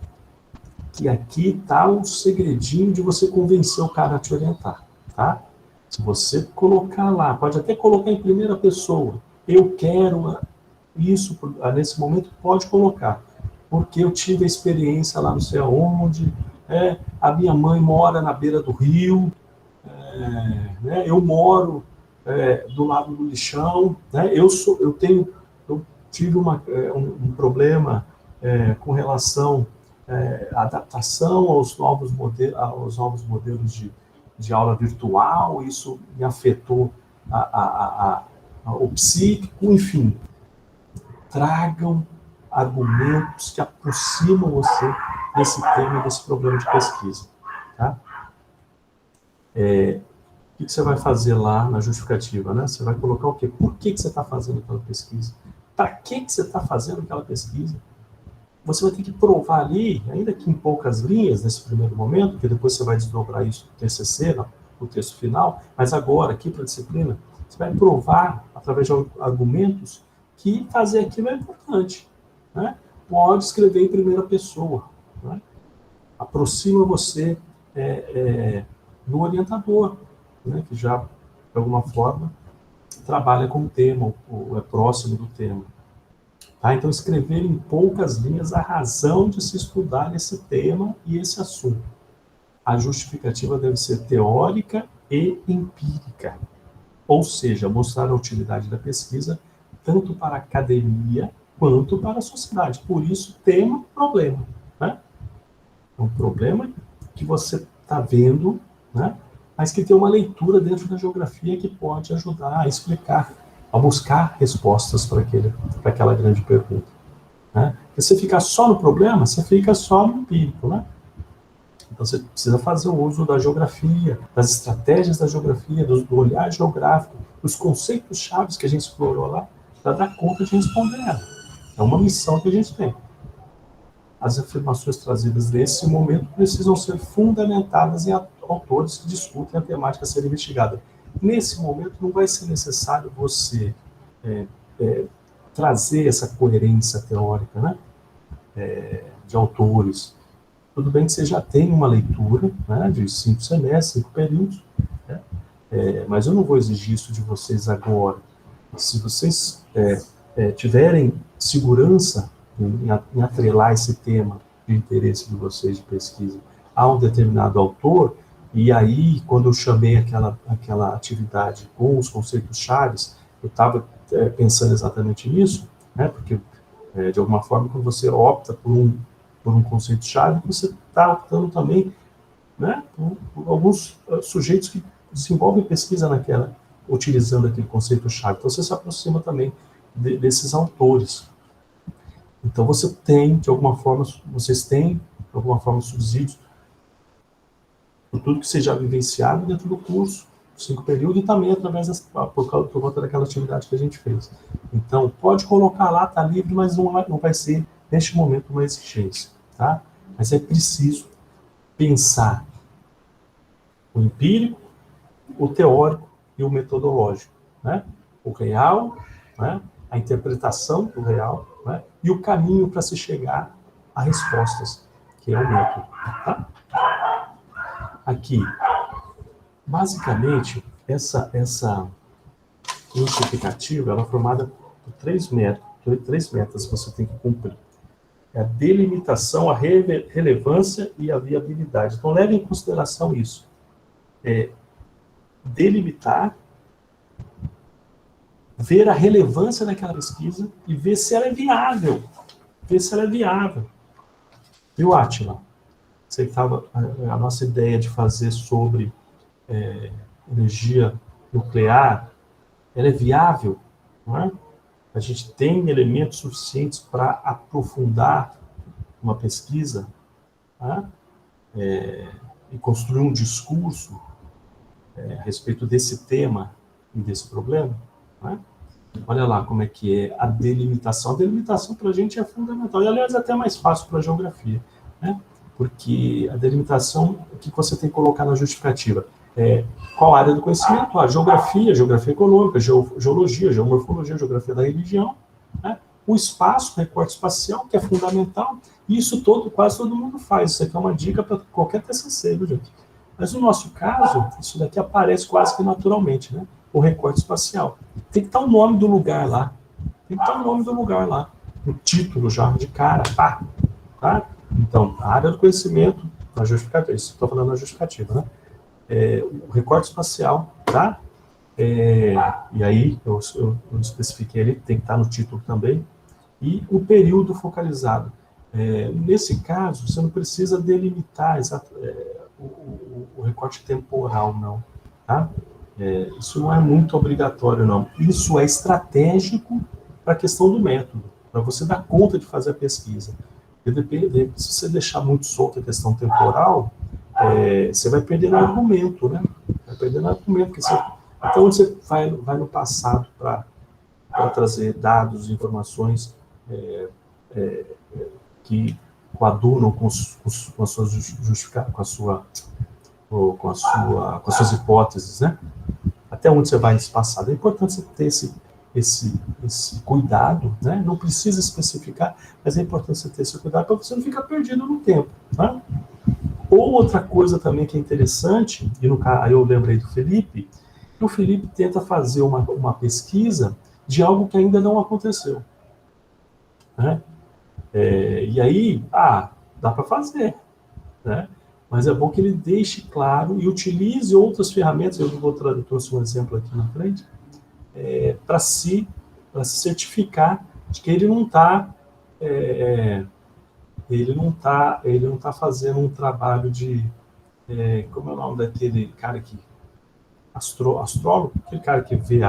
que aqui está o segredinho de você convencer o cara a te orientar, tá? Se você colocar lá, pode até colocar em primeira pessoa, eu quero isso, nesse momento pode colocar, porque eu tive a experiência lá não sei aonde, a minha mãe mora na beira do rio, né, eu moro do lado do lixão, né, eu tive um problema com relação adaptação aos novos modelos de aula virtual, isso me afetou o psíquico, enfim. Tragam argumentos que aproximam você desse tema, desse problema de pesquisa. Tá? O que você vai fazer lá na justificativa? Né? Você vai colocar o quê? Por que você está fazendo aquela pesquisa? Para que você está fazendo aquela pesquisa? Você vai ter que provar ali, ainda que em poucas linhas, nesse primeiro momento, porque depois você vai desdobrar isso no TCC, no texto final, mas agora, aqui para a disciplina, você vai provar, através de argumentos, que fazer aquilo é importante. Né? Pode escrever em primeira pessoa. Né? Aproxima você do orientador, né? Que já, de alguma forma, trabalha com o tema, ou é próximo do tema. Tá? Então, escrever em poucas linhas a razão de se estudar esse tema e esse assunto. A justificativa deve ser teórica e empírica, ou seja, mostrar a utilidade da pesquisa tanto para a academia quanto para a sociedade. Por isso, tema, problema. Né? É um problema que você está vendo, né? Mas que tem uma leitura dentro da geografia que pode ajudar a explicar, a buscar respostas para aquela grande pergunta. Né? Porque se você ficar só no problema, você fica só no empírico. Né? Então você precisa fazer o uso da geografia, das estratégias da geografia, do olhar geográfico, dos conceitos chaves que a gente explorou lá, para dar conta de responder ela. É uma missão que a gente tem. As afirmações trazidas nesse momento precisam ser fundamentadas em autores que discutem a temática a ser investigada. Nesse momento, não vai ser necessário você trazer essa coerência teórica, né, de autores. Tudo bem que você já tem uma leitura, né, de 5 semestres, 5 períodos, né, mas eu não vou exigir isso de vocês agora. Se vocês tiverem segurança em atrelar esse tema de interesse de vocês de pesquisa a um determinado autor, e aí, quando eu chamei aquela atividade com os conceitos chaves, eu estava pensando exatamente nisso, né, porque, de alguma forma, quando você opta por um conceito-chave, você está optando também, né, por alguns sujeitos que desenvolvem pesquisa utilizando aquele conceito-chave. Então, você se aproxima também desses autores. Então, vocês têm, de alguma forma, subsídios por tudo que seja vivenciado dentro do curso, 5 períodos, e também através por conta daquela atividade que a gente fez. Então, pode colocar lá, está livre, mas não vai ser, neste momento, uma exigência. Tá? Mas é preciso pensar o empírico, o teórico e o metodológico. Né? O real, né? A interpretação do real, né? E o caminho para se chegar a respostas, que é o método. Tá? Aqui, basicamente, essa justificativa ela é formada por 3 metas que você tem que cumprir. É a delimitação, a relevância e a viabilidade. Então, leve em consideração isso. Delimitar, ver a relevância daquela pesquisa e ver se ela é viável. Viu, Átila? Você estava a nossa ideia de fazer sobre energia nuclear, ela é viável, não é? A gente tem elementos suficientes para aprofundar uma pesquisa, né? E construir um discurso a respeito desse tema e desse problema, né? Olha lá como é que é a delimitação. A delimitação para a gente é fundamental, e aliás até mais fácil para a geografia, né? Porque a delimitação, o que você tem que colocar na justificativa? Qual área do conhecimento? A geografia econômica, geologia, geomorfologia, geografia da religião, né? O espaço, o recorte espacial, que é fundamental, e isso quase todo mundo faz. Isso aqui é uma dica para qualquer TCC, viu, gente? Mas no nosso caso, isso daqui aparece quase que naturalmente, né? O recorte espacial. Tem que estar o nome do lugar lá. O título já, de cara, pá, tá? Então, a área do conhecimento, na justificativa, isso estou falando na justificativa, né? O recorte espacial, tá? E aí, eu especifiquei ali, tem que estar no título também. E o período focalizado. Nesse caso, você não precisa delimitar o recorte temporal, não. Tá? Isso não é muito obrigatório, não. Isso é estratégico para a questão do método, para você dar conta de fazer a pesquisa. Se você deixar muito solta a questão temporal, você vai perder no argumento, né? Vai perder no argumento, porque até onde você vai no passado para trazer dados, informações que coadunam com as suas hipóteses, né? Até onde você vai nesse passado. É importante você ter esse cuidado, né? Não precisa especificar, mas é importante você ter esse cuidado para você não ficar perdido no tempo, né? Ou outra coisa também que é interessante, e no caso, aí eu lembrei do Felipe, que o Felipe tenta fazer uma pesquisa de algo que ainda não aconteceu, né? E aí, dá para fazer, né? Mas é bom que ele deixe claro e utilize outras ferramentas. Eu trouxe um exemplo aqui na frente, para se certificar de que ele não está fazendo um trabalho de como é o nome daquele cara que astrólogo, aquele cara que vê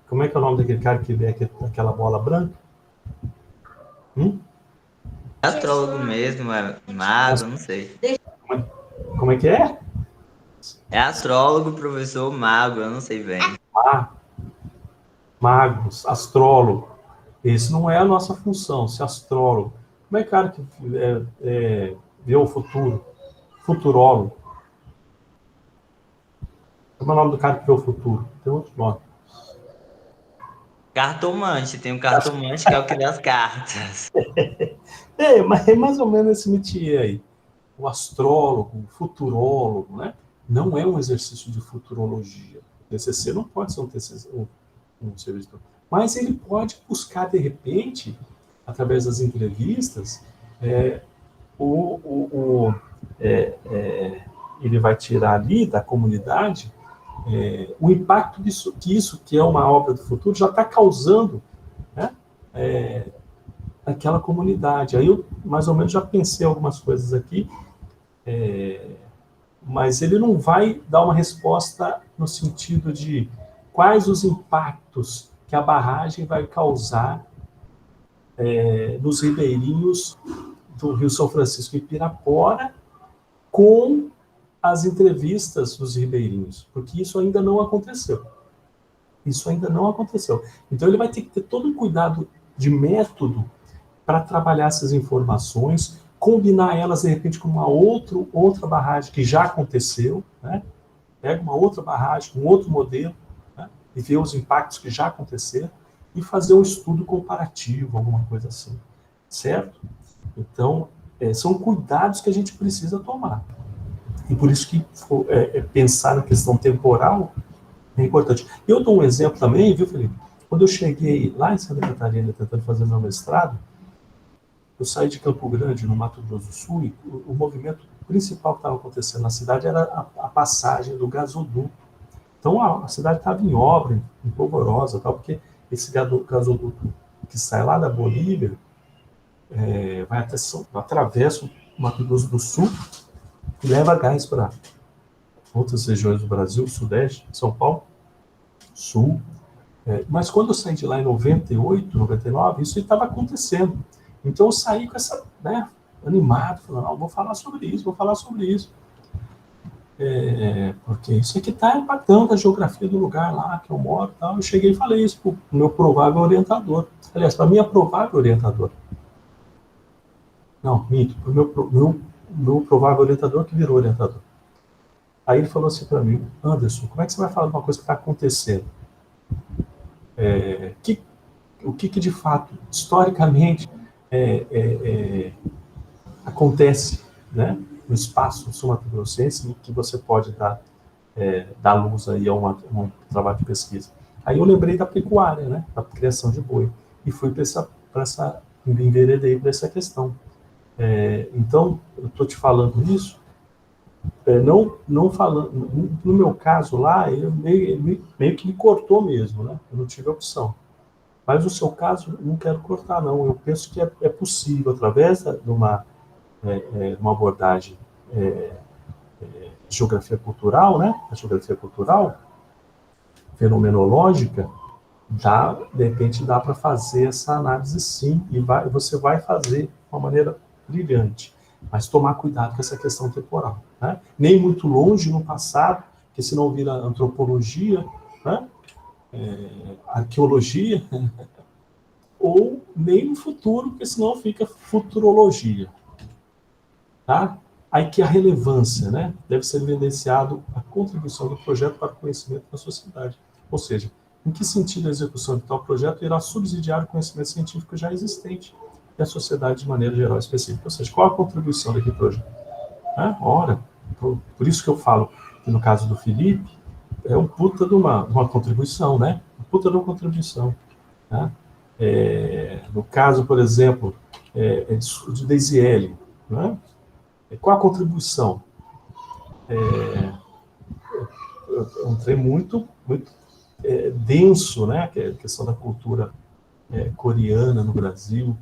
como é que é o nome daquele cara que vê aquela bola branca? É astrólogo mesmo, é mago, não sei. Como é que é? É astrólogo, professor, mago, eu não sei bem. Magos, astrólogo. Esse não é a nossa função, ser astrólogo. Como é que cara que vê o futuro? Futurólogo. Como é o nome do cara que vê o futuro? Tem outro nome. Cartomante, tem um cartomante que é o que dá as cartas. Mas é mais ou menos esse métier aí. O astrólogo, o futurólogo, né? Não é um exercício de futurologia. O TCC não pode ser um serviço. Mas ele pode buscar, de repente, através das entrevistas, ele vai tirar ali da comunidade o impacto que isso, que é uma obra do futuro, já está causando, né, naquela comunidade. Aí eu, mais ou menos, já pensei algumas coisas aqui, mas ele não vai dar uma resposta no sentido de quais os impactos que a barragem vai causar nos ribeirinhos do Rio São Francisco e Pirapora com as entrevistas dos ribeirinhos, porque isso ainda não aconteceu. Isso ainda não aconteceu. Então ele vai ter que ter todo um cuidado de método para trabalhar essas informações, combinar elas, de repente, com uma outra barragem que já aconteceu, né? Pega uma outra barragem, um outro modelo, né? E ver os impactos que já aconteceram e fazer um estudo comparativo, alguma coisa assim, certo? Então, são cuidados que a gente precisa tomar. E por isso que pensar na questão temporal é importante. Eu dou um exemplo também, viu, Felipe? Quando eu cheguei lá em Santa Catarina tentando fazer meu mestrado, eu saí de Campo Grande, no Mato Grosso do Sul, e o movimento principal que estava acontecendo na cidade era a passagem do gasoduto. Então a cidade estava em obra, em polvorosa, tal, porque esse gasoduto que sai lá da Bolívia atravessa o Mato Grosso do Sul e leva gás para outras regiões do Brasil, Sudeste, São Paulo, Sul. Mas quando eu saí de lá em 98, 99, isso estava acontecendo. Então eu saí com essa, animado, falando, não, vou falar sobre isso. Porque isso aqui está impactando a geografia do lugar lá que eu moro. Tal. Eu cheguei e falei isso para o meu provável orientador. Aliás, para a minha provável orientadora. Não, minto, para o meu provável orientador que virou orientador. Aí ele falou assim para mim, Anderson, como é que você vai falar de uma coisa que está acontecendo? O que de fato, historicamente, acontece, né, no espaço sul-mato-grossense, que você pode dar luz aí a um trabalho de pesquisa. Aí eu lembrei da pecuária, né, da criação de boi, e fui me enveredei para essa questão. Então, eu estou te falando isso, não falando, no meu caso lá, ele meio que me cortou mesmo, né, eu não tive opção. Mas no seu caso, não quero cortar, não. Eu penso que é possível, através de uma abordagem de geografia cultural, né? A geografia cultural, fenomenológica, de repente dá para fazer essa análise sim, e você vai fazer de uma maneira brilhante. Mas tomar cuidado com essa questão temporal, né? Nem muito longe no passado, porque senão vira antropologia, né? Arqueologia, ou nem no futuro, porque senão fica futurologia. Tá? Aí que a relevância, né? Deve ser evidenciado a contribuição do projeto para o conhecimento da sociedade. Ou seja, em que sentido a execução de tal projeto irá subsidiar o conhecimento científico já existente e a sociedade de maneira geral e específica. Ou seja, qual a contribuição daquele projeto? Ora, por isso que eu falo que no caso do Felipe, é um puta de uma contribuição, né? Uma puta de uma contribuição. Né? No caso, por exemplo, de Deisiele, né? Qual a contribuição? É um trem muito denso, né? Que é a questão da cultura coreana no Brasil.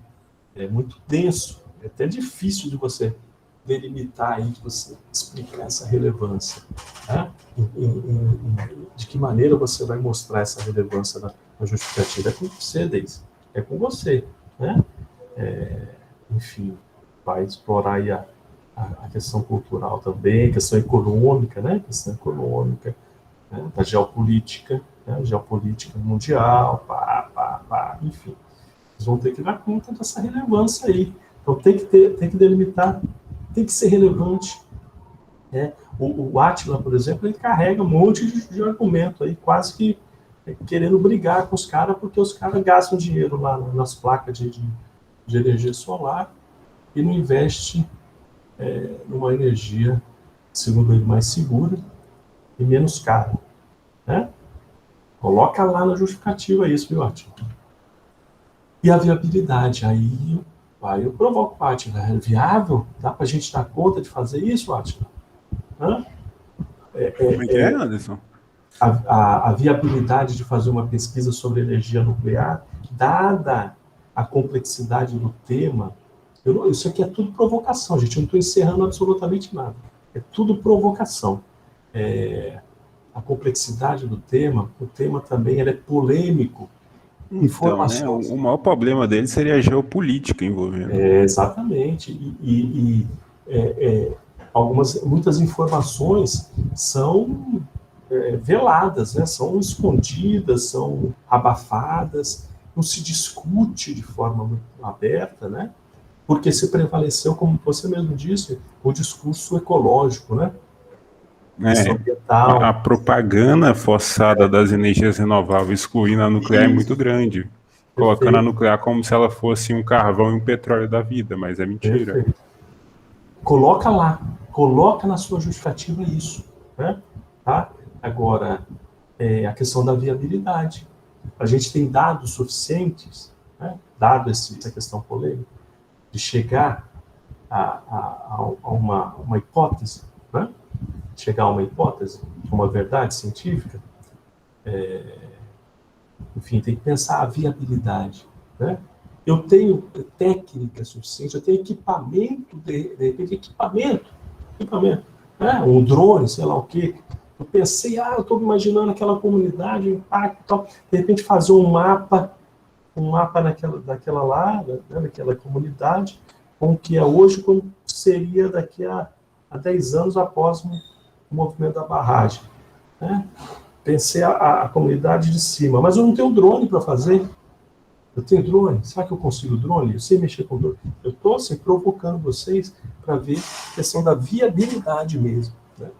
É muito denso. É até difícil de você delimitar aí, de você explicar essa relevância. Né? De que maneira você vai mostrar essa relevância na justificativa? É com você, Deise. É com você. Né? Enfim, vai explorar aí a questão cultural também, a questão econômica, né? A questão econômica, né? Da geopolítica, né? Geopolítica mundial, enfim. Vocês vão ter que dar conta dessa relevância aí. Então tem que delimitar, tem que ser relevante. Né? O Átila, por exemplo, ele carrega um monte de argumento aí, quase que querendo brigar com os caras, porque os caras gastam dinheiro lá nas placas de energia solar e não investe numa energia, segundo ele, mais segura e menos cara. Né? Coloca lá na justificativa isso, viu, Átila? E a viabilidade, aí eu provoco o Átila. É viável? Dá para a gente dar conta de fazer isso, Átila? Como é que é, Anderson? A viabilidade de fazer uma pesquisa sobre energia nuclear, dada a complexidade do tema. Isso aqui é tudo provocação, gente. Eu não estou encerrando absolutamente nada. É tudo provocação. A complexidade do tema, o tema também é polêmico. Então, né, o maior problema dele seria a geopolítica envolvendo. Exatamente. Muitas informações são veladas, né? São escondidas, são abafadas, não se discute de forma muito aberta, né? Porque se prevaleceu, como você mesmo disse, o discurso ecológico, né? A propaganda forçada das energias renováveis, excluindo a nuclear, é muito grande. Colocando a nuclear como se ela fosse um carvão e um petróleo da vida, mas é mentira. Perfeito. Coloca lá, coloca na sua justificativa isso. Né? Tá? Agora, a questão da viabilidade. A gente tem dados suficientes, né? Dado essa questão polêmica, de chegar a uma hipótese, né? Chegar a uma hipótese, uma verdade científica, enfim, tem que pensar a viabilidade. Né? Eu tenho técnica suficiente, eu tenho equipamento, de repente, equipamento, né? Um drone, sei lá o quê. Eu pensei, eu estou imaginando aquela comunidade, o impacto e tal, de repente fazer um mapa daquela lá, né? Daquela comunidade, como que é hoje, como seria daqui a 10 anos após o movimento da barragem. Né? Pensei a comunidade de cima, mas eu não tenho drone para fazer. Eu tenho drone? Será que eu consigo drone? Eu sei mexer com drone. Eu estou assim, provocando vocês para ver a questão da viabilidade mesmo. Né?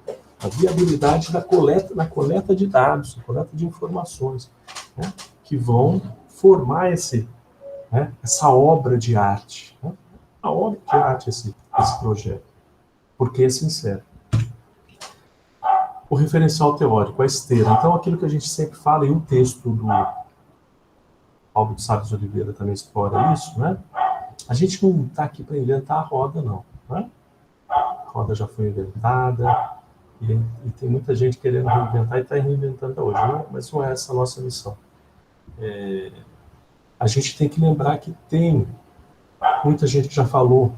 A viabilidade na coleta de dados, na coleta de informações, né? Que vão formar essa obra de arte. Né? A obra de arte, esse projeto. Porque é sincero. O referencial teórico, a esteira. Então, aquilo que a gente sempre fala, e o texto do Paulo de Salles Oliveira também explora isso, né? A gente não está aqui para inventar a roda, não. Né? A roda já foi inventada, e tem muita gente querendo reinventar e está reinventando até hoje, né? Mas não é essa a nossa missão. a gente tem que lembrar que tem muita gente que já falou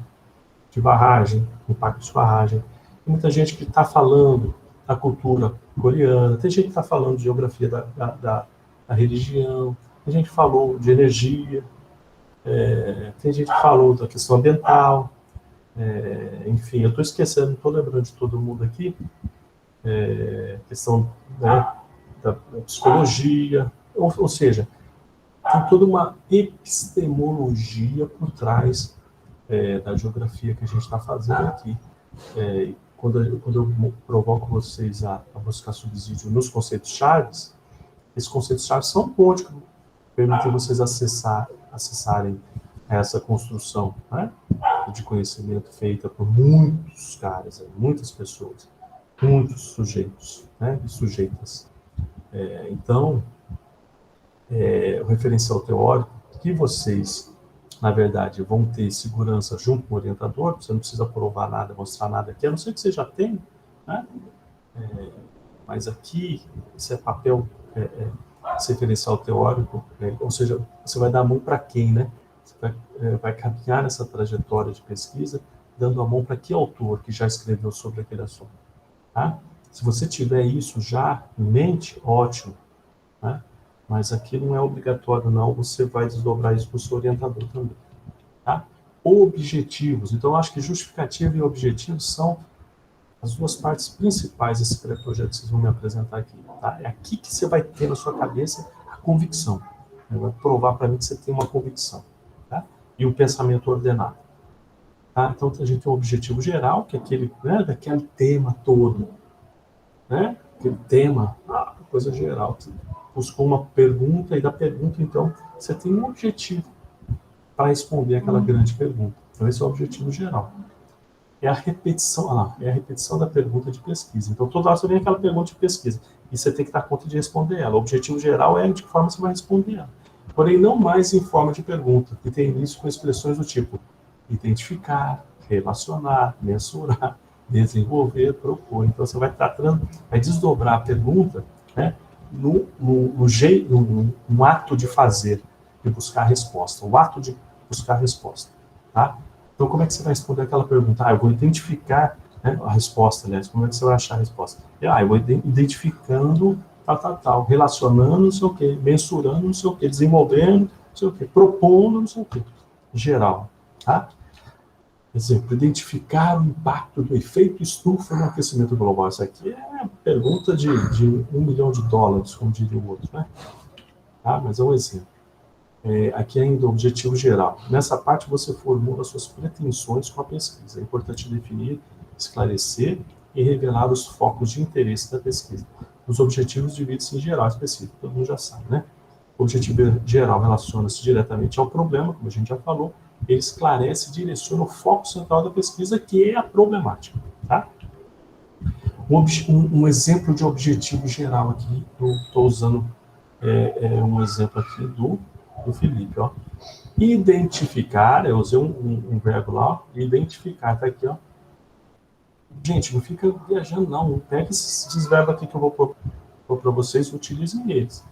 de barragem, impacto de barragem, tem muita gente que está falando da cultura coreana, tem gente que está falando de geografia da religião, tem gente que falou de energia, tem gente que falou da questão ambiental, enfim, eu estou esquecendo, não estou lembrando de todo mundo aqui, questão, né, da psicologia, ou seja, tem toda uma epistemologia por trás da geografia que a gente está fazendo aqui. Quando eu provoco vocês a buscar subsídio nos conceitos chaves, esses conceitos chaves são pontes que permitem vocês acessarem essa construção, né, de conhecimento feita por muitos caras, muitas pessoas, muitos sujeitos, né, e sujeitas. Então, o referencial teórico que vocês, na verdade, vão ter segurança junto com o orientador, você não precisa provar nada, mostrar nada aqui, a não ser que você já tenha, né? Mas aqui, esse é papel, esse referencial teórico, ou seja, você vai dar a mão para quem, né? Você vai caminhar nessa trajetória de pesquisa, dando a mão para que autor que já escreveu sobre aquele assunto, tá? Se você tiver isso já em mente, ótimo, né? Mas aqui não é obrigatório, não. Você vai desdobrar isso para o seu orientador também. Tá? Objetivos. Então, eu acho que justificativa e objetivo são as duas partes principais desse pré-projeto que vocês vão me apresentar aqui. Tá? É aqui que você vai ter na sua cabeça a convicção. Vai provar para mim que você tem uma convicção. Tá? E o pensamento ordenado. Tá? Então, a gente tem um objetivo geral, que é aquele, né, daquele tema todo. Né? Aquele tema, coisa geral. Buscou uma pergunta, e da pergunta, então, você tem um objetivo para responder aquela grande pergunta. Então, esse é o objetivo geral. É a repetição, é a repetição da pergunta de pesquisa. Então, toda hora você vem aquela pergunta de pesquisa, e você tem que dar conta de responder ela. O objetivo geral é de que forma você vai responder ela. Porém, não mais em forma de pergunta, que tem início com expressões do tipo identificar, relacionar, mensurar, desenvolver, propor. Então, você vai desdobrar a pergunta, né, no ato de fazer, de buscar a resposta, o ato de buscar a resposta, tá? Então, como é que você vai responder aquela pergunta? Eu vou identificar, né, a resposta, aliás, como é que você vai achar a resposta? Eu vou identificando, tal, relacionando, não sei o quê, mensurando, não sei o quê, desenvolvendo, não sei o quê, propondo, não sei o quê, geral, tá? Exemplo, identificar o impacto do efeito estufa no aquecimento global. Isso aqui é pergunta de $1 milhão, como diria o outro, né? Tá? Mas é um exemplo. Aqui ainda o objetivo geral. Nessa parte você formula suas pretensões com a pesquisa. É importante definir, esclarecer e revelar os focos de interesse da pesquisa. Os objetivos dividem-se em geral e específico, todo mundo já sabe, né? O objetivo geral relaciona-se diretamente ao problema, como a gente já falou. Ele esclarece e direciona o foco central da pesquisa, que é a problemática. Tá? Um exemplo de objetivo geral aqui, eu estou usando um exemplo aqui do Felipe. Ó. Identificar, eu usei um verbo lá, ó, identificar, está aqui. Ó. Gente, não fica viajando, não. Pega esses verbos aqui que eu vou pôr para vocês, utilizem eles.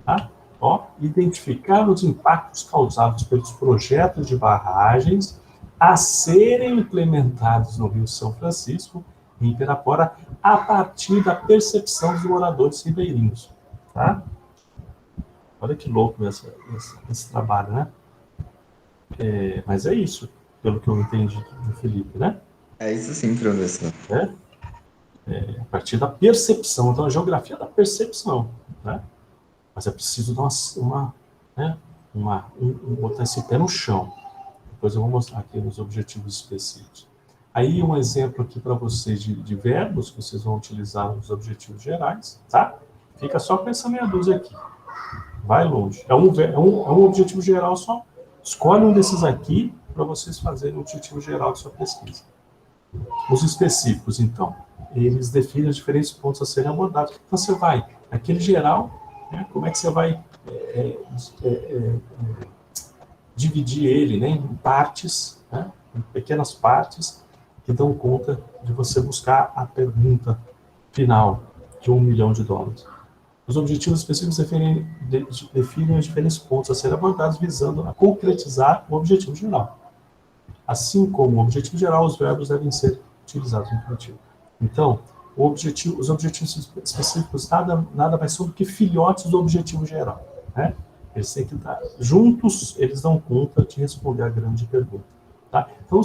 Tá? Ó, identificar os impactos causados pelos projetos de barragens a serem implementados no Rio São Francisco e em Pirapora a partir da percepção dos moradores ribeirinhos. Tá? Olha que louco esse trabalho, né? Mas é isso, pelo que eu entendi do Felipe, né? É isso sim, professor. A partir da percepção, então a geografia da percepção, né? Mas é preciso dar botar esse pé no chão. Depois eu vou mostrar aqui nos objetivos específicos. Aí um exemplo aqui para vocês de verbos que vocês vão utilizar nos objetivos gerais, tá? Fica só com essa meia dúzia aqui. Vai longe. É um objetivo geral só. Escolhe um desses aqui para vocês fazerem o objetivo geral de sua pesquisa. Os específicos, então, eles definem os diferentes pontos a serem abordados. Então você vai, aquele geral, como é que você vai dividir ele, né, em partes, né, em pequenas partes, que dão conta de você buscar a pergunta final de $1 milhão. Os objetivos específicos definem os diferentes pontos a serem abordados visando a concretizar o objetivo geral. Assim como o objetivo geral, os verbos devem ser utilizados no infinitiva. Então, os objetivos específicos nada mais são do que filhotes do objetivo geral, né? Eles têm que estar juntos, eles dão conta de responder a grande pergunta, tá? Então,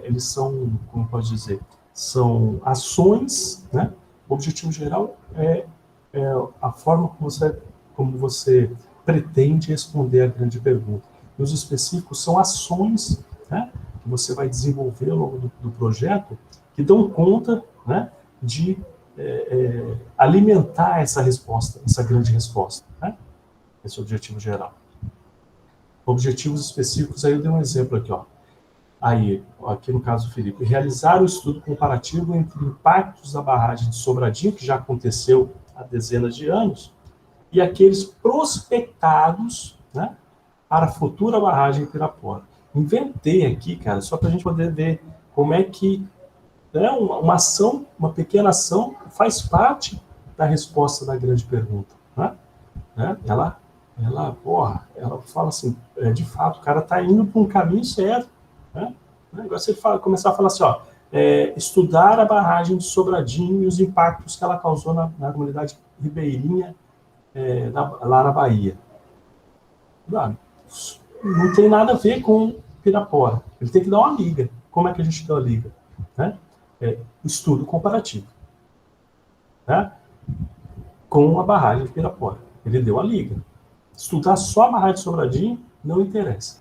eles são, como pode dizer, são ações, né? O objetivo geral é a forma como você pretende responder a grande pergunta. E os específicos são ações, né, que você vai desenvolver ao longo do projeto que dão conta, né, de alimentar essa resposta, essa grande resposta, né, esse objetivo geral. Objetivos específicos, aí eu dei um exemplo aqui, ó. Aí, aqui no caso do Felipe, realizar o estudo comparativo entre impactos da barragem de Sobradinho, que já aconteceu há dezenas de anos, e aqueles prospectados, né, para a futura barragem em Pirapora. Inventei aqui, cara, só para a gente poder ver como é que, né, uma ação, uma pequena ação, faz parte da resposta da grande pergunta, né? Ela fala assim, de fato, o cara está indo para um caminho certo, né? Agora você começar a falar assim, ó, estudar a barragem de Sobradinho e os impactos que ela causou na comunidade ribeirinha, lá na Bahia. Não tem nada a ver com Pirapora. Ele tem que dar uma liga. Como é que a gente dá a liga? Né? Estudo comparativo. Né? Com a barragem de Pirapora. Ele deu a liga. Estudar só a barragem de Sobradinho não interessa.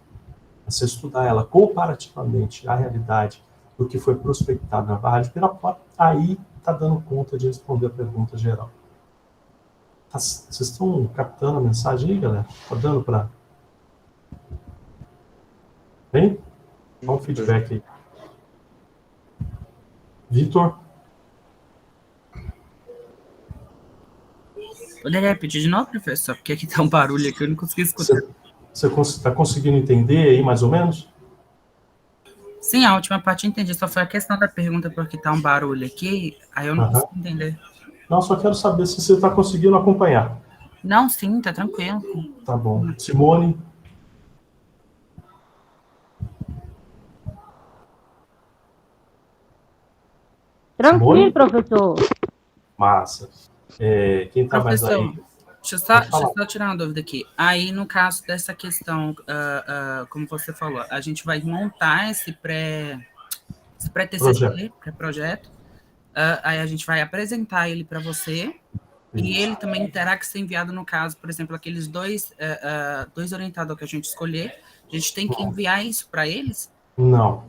Se estudar ela comparativamente à realidade do que foi prospectado na barragem de Pirapora, aí está dando conta de responder a pergunta geral. Vocês estão captando a mensagem aí, galera? Está dando para... Bem? Dá um feedback aí. Vitor? Poderia repetir de novo, professor? Porque aqui tá um barulho aqui, eu não consegui escutar. Você está conseguindo entender aí, mais ou menos? Sim, a última parte eu entendi. Só foi a questão da pergunta porque tá um barulho aqui, aí eu não consigo entender. Não, só quero saber se você está conseguindo acompanhar. Não, sim, tá tranquilo. Tá bom. Simone? Tranquilo, Simone? professor. Massa. Quem está mais aí? Deixa eu só tirar uma dúvida aqui. Aí, no caso dessa questão, como você falou, a gente vai montar esse pré-TCC, pré-projeto, aí a gente vai apresentar ele para você, e ele também terá que ser enviado, no caso, por exemplo, aqueles dois orientadores que a gente escolher, a gente tem que enviar isso para eles? Não.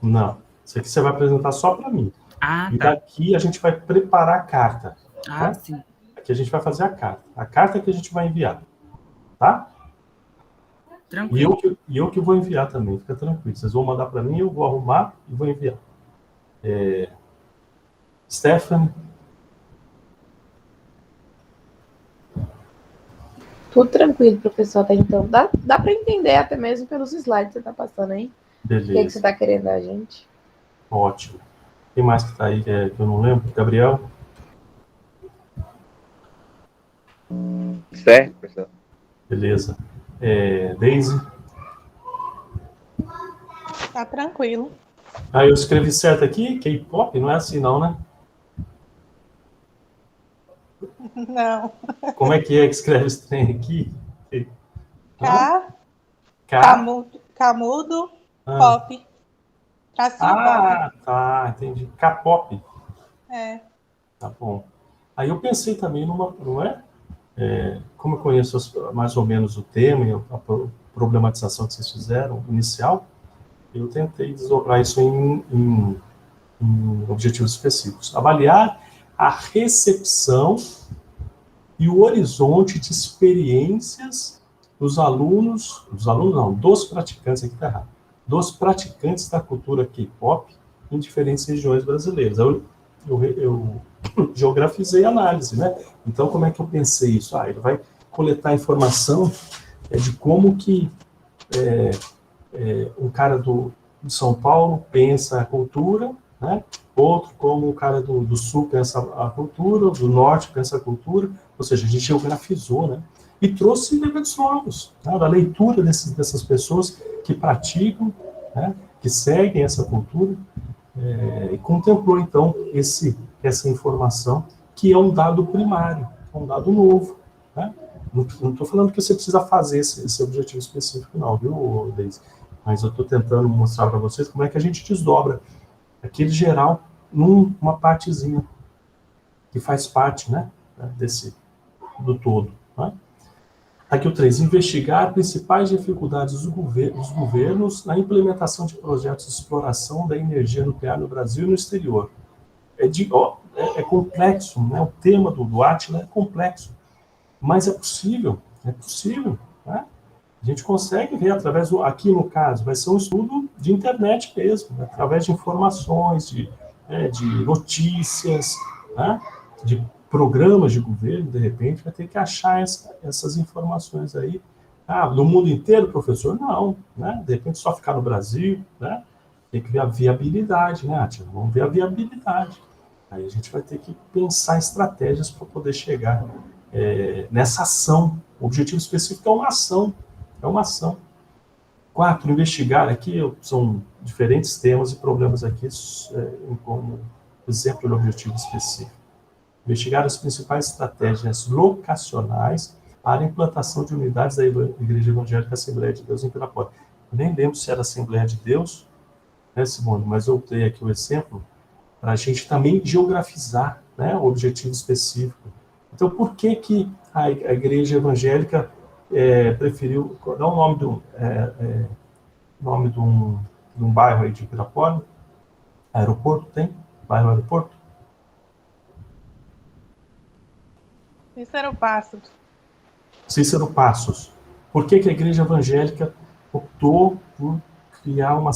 Isso aqui você vai apresentar só para mim. Ah, e tá. daqui a gente vai preparar a carta. Ah, tá? sim. Aqui a gente vai fazer a carta. A carta que a gente vai enviar. Tá? Tranquilo. E eu que vou enviar também, fica tranquilo. Vocês vão mandar para mim, eu vou arrumar e vou enviar. Stephanie? Tudo tranquilo, professor, até então. Dá para entender até mesmo pelos slides que você está passando aí. Beleza. O que é que você está querendo da gente? Ótimo. Quem mais que está aí que eu não lembro? Gabriel? Certo, professor. Beleza. Daisy? Tá tranquilo. Eu escrevi certo aqui? K-pop? Não é assim não, né? Não. Como é que escreve esse trem aqui? Camudo, pop. Tracinho pop. Tá, entendi. K-pop. Tá bom. Aí eu pensei também numa, não é? Como eu conheço mais ou menos o tema e a problematização que vocês fizeram inicial, eu tentei desdobrar isso em objetivos específicos. Avaliar a recepção e o horizonte de experiências dos praticantes, aqui tá errado, dos praticantes da cultura K-pop em diferentes regiões brasileiras. Eu geografizei a análise, né? Então, como é que eu pensei isso? Ele vai coletar informação de como que um cara de São Paulo pensa a cultura, né? Outro como o cara do Sul pensa a cultura, do Norte pensa a cultura, ou seja, a gente geografizou, né? E trouxe elementos novos, né? Da leitura dessas pessoas que praticam, né? Que seguem essa cultura, e contemplou, então, essa informação, que é um dado primário, é um dado novo, né? Não estou falando que você precisa fazer esse objetivo específico, não, viu, Deise? Mas eu estou tentando mostrar para vocês como é que a gente desdobra aquele geral numa partezinha que faz parte, né, do todo. Né? Aqui o 3, investigar principais dificuldades dos governos na implementação de projetos de exploração da energia nuclear no Brasil e no exterior. É complexo, né? O tema do Átila é complexo, mas é possível, né? A gente consegue ver através, aqui no caso, vai ser um estudo de internet mesmo, né? Através de informações, de notícias, né? De programas de governo, de repente, vai ter que achar essas informações aí. No mundo inteiro, professor? Não, né? De repente só ficar no Brasil, né? Tem que ver a viabilidade, né, Átila? Vamos ver a viabilidade. Aí a gente vai ter que pensar estratégias para poder chegar nessa ação. O objetivo específico é uma ação. 4, investigar aqui, são diferentes temas e problemas aqui, como exemplo do objetivo específico. Investigar as principais estratégias locacionais para a implantação de unidades da Igreja Evangélica Assembleia de Deus em Pirapora. Eu nem lembro se era Assembleia de Deus, né, Simone, mas eu dei aqui o exemplo para a gente também geografizar, né, o objetivo específico. Então, por que a Igreja Evangélica preferiu dar o nome de um bairro aí de Pirapora? Aeroporto tem? Bairro Aeroporto? Cícero Passos. Cícero Passos. Por que a Igreja Evangélica optou por criar uma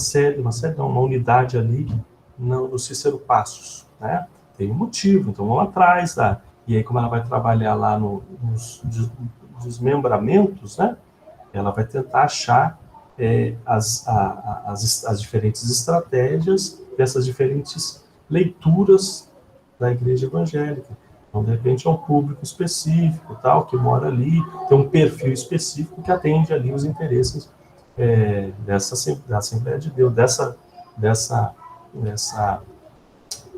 unidade ali no Cícero Passos, né? Tem um motivo, então vamos atrás, tá? E aí, como ela vai trabalhar lá nos desmembramentos, né? Ela vai tentar achar as diferentes estratégias dessas diferentes leituras da Igreja Evangélica. Então, de repente, é um público específico, tal, que mora ali, tem um perfil específico que atende ali os interesses da Assembleia de Deus,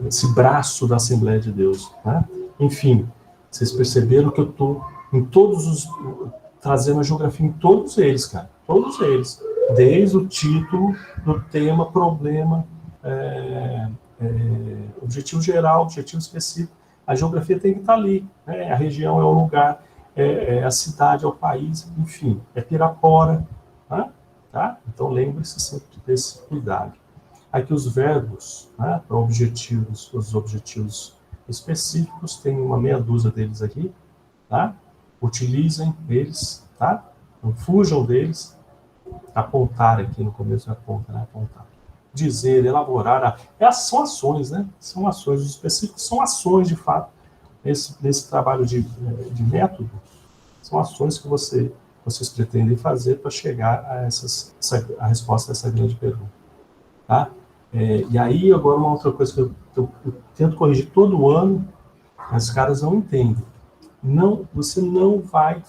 esse braço da Assembleia de Deus, né? Enfim, vocês perceberam que eu estou trazendo a geografia em todos eles, cara, todos eles, desde o título, do tema, problema, objetivo geral, objetivo específico. A geografia tem que estar ali, né? A região é o lugar, a cidade é o país, enfim, é Pirapora, né? Tá? Então lembre-se sempre desse cuidado. Aqui os verbos, né, para os objetivos específicos, tem uma meia dúzia deles aqui, tá? Utilizem eles, tá? Não fujam deles. Apontar aqui no começo, aponta, né? Apontar. Dizer, elaborar, são ações, né? São ações, os específicos são ações, de fato, nesse trabalho de método, são ações que vocês pretendem fazer para chegar a resposta a essa grande pergunta. Tá? E aí, agora, uma outra coisa que eu tento corrigir todo ano, mas os caras não entendem. Você não vai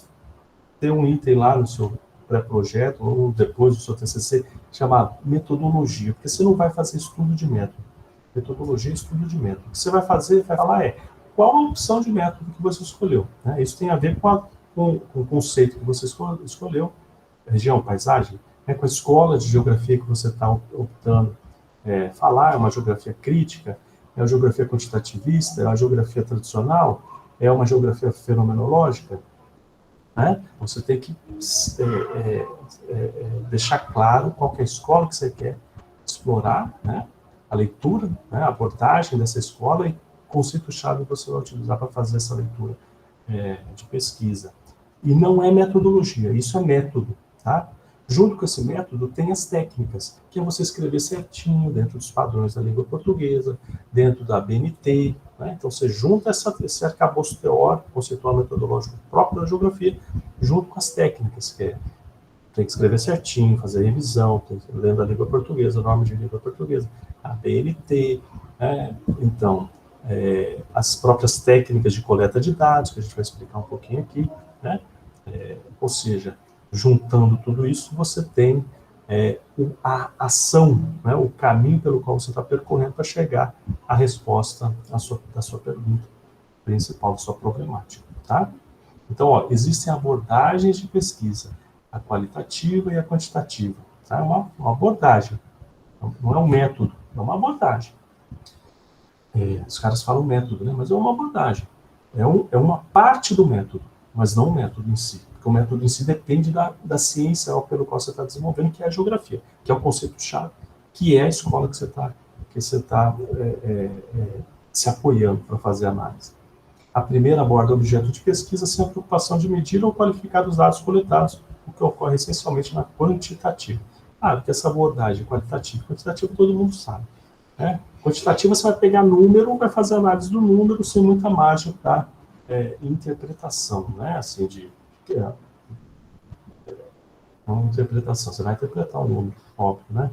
ter um item lá no seu pré-projeto, ou depois do seu TCC, chamado metodologia, porque você não vai fazer estudo de método. Metodologia é estudo de método. O que você vai fazer, vai falar qual a opção de método que você escolheu. Né? Isso tem a ver com o conceito que você escolheu, região, paisagem, com a escola de geografia que você está optando falar, é uma geografia crítica, é uma geografia quantitativista, é uma geografia tradicional, é uma geografia fenomenológica, né? Você tem que deixar claro qual que é a escola que você quer explorar, né? A leitura, né? A abordagem dessa escola e o conceito-chave que você vai utilizar para fazer essa leitura de pesquisa. E não é metodologia, isso é método, tá? Junto com esse método, tem as técnicas, que é você escrever certinho dentro dos padrões da língua portuguesa, dentro da BNT, né? Então você junta esse arcabouço teórico, conceitual metodológico próprio da geografia, junto com as técnicas, que tem que escrever certinho, fazer revisão, lendo a língua portuguesa, norma de língua portuguesa, a BNT, então, as próprias técnicas de coleta de dados, que a gente vai explicar um pouquinho aqui, né? Ou seja, juntando tudo isso, você tem a ação, né? O caminho pelo qual você está percorrendo para chegar à resposta da sua pergunta principal, da sua problemática, tá? Então, ó, existem abordagens de pesquisa, a qualitativa e a quantitativa, tá? É uma abordagem, não é um método, é uma abordagem. Os caras falam método, né? Mas é uma abordagem. É uma parte do método, mas não o método em si. Porque o método em si depende da ciência pelo qual você está desenvolvendo, que é a geografia, que é o conceito-chave, que é a escola que você está se apoiando para fazer a análise. A primeira aborda o objeto de pesquisa sem a preocupação de medir ou qualificar os dados coletados, o que ocorre essencialmente na quantitativa. Porque essa abordagem qualitativa e quantitativa todo mundo sabe. Né? Quantitativa você vai pegar número, vai fazer análise do número sem muita margem para interpretação, né? Assim, não interpretação, você vai interpretar o número, óbvio, né?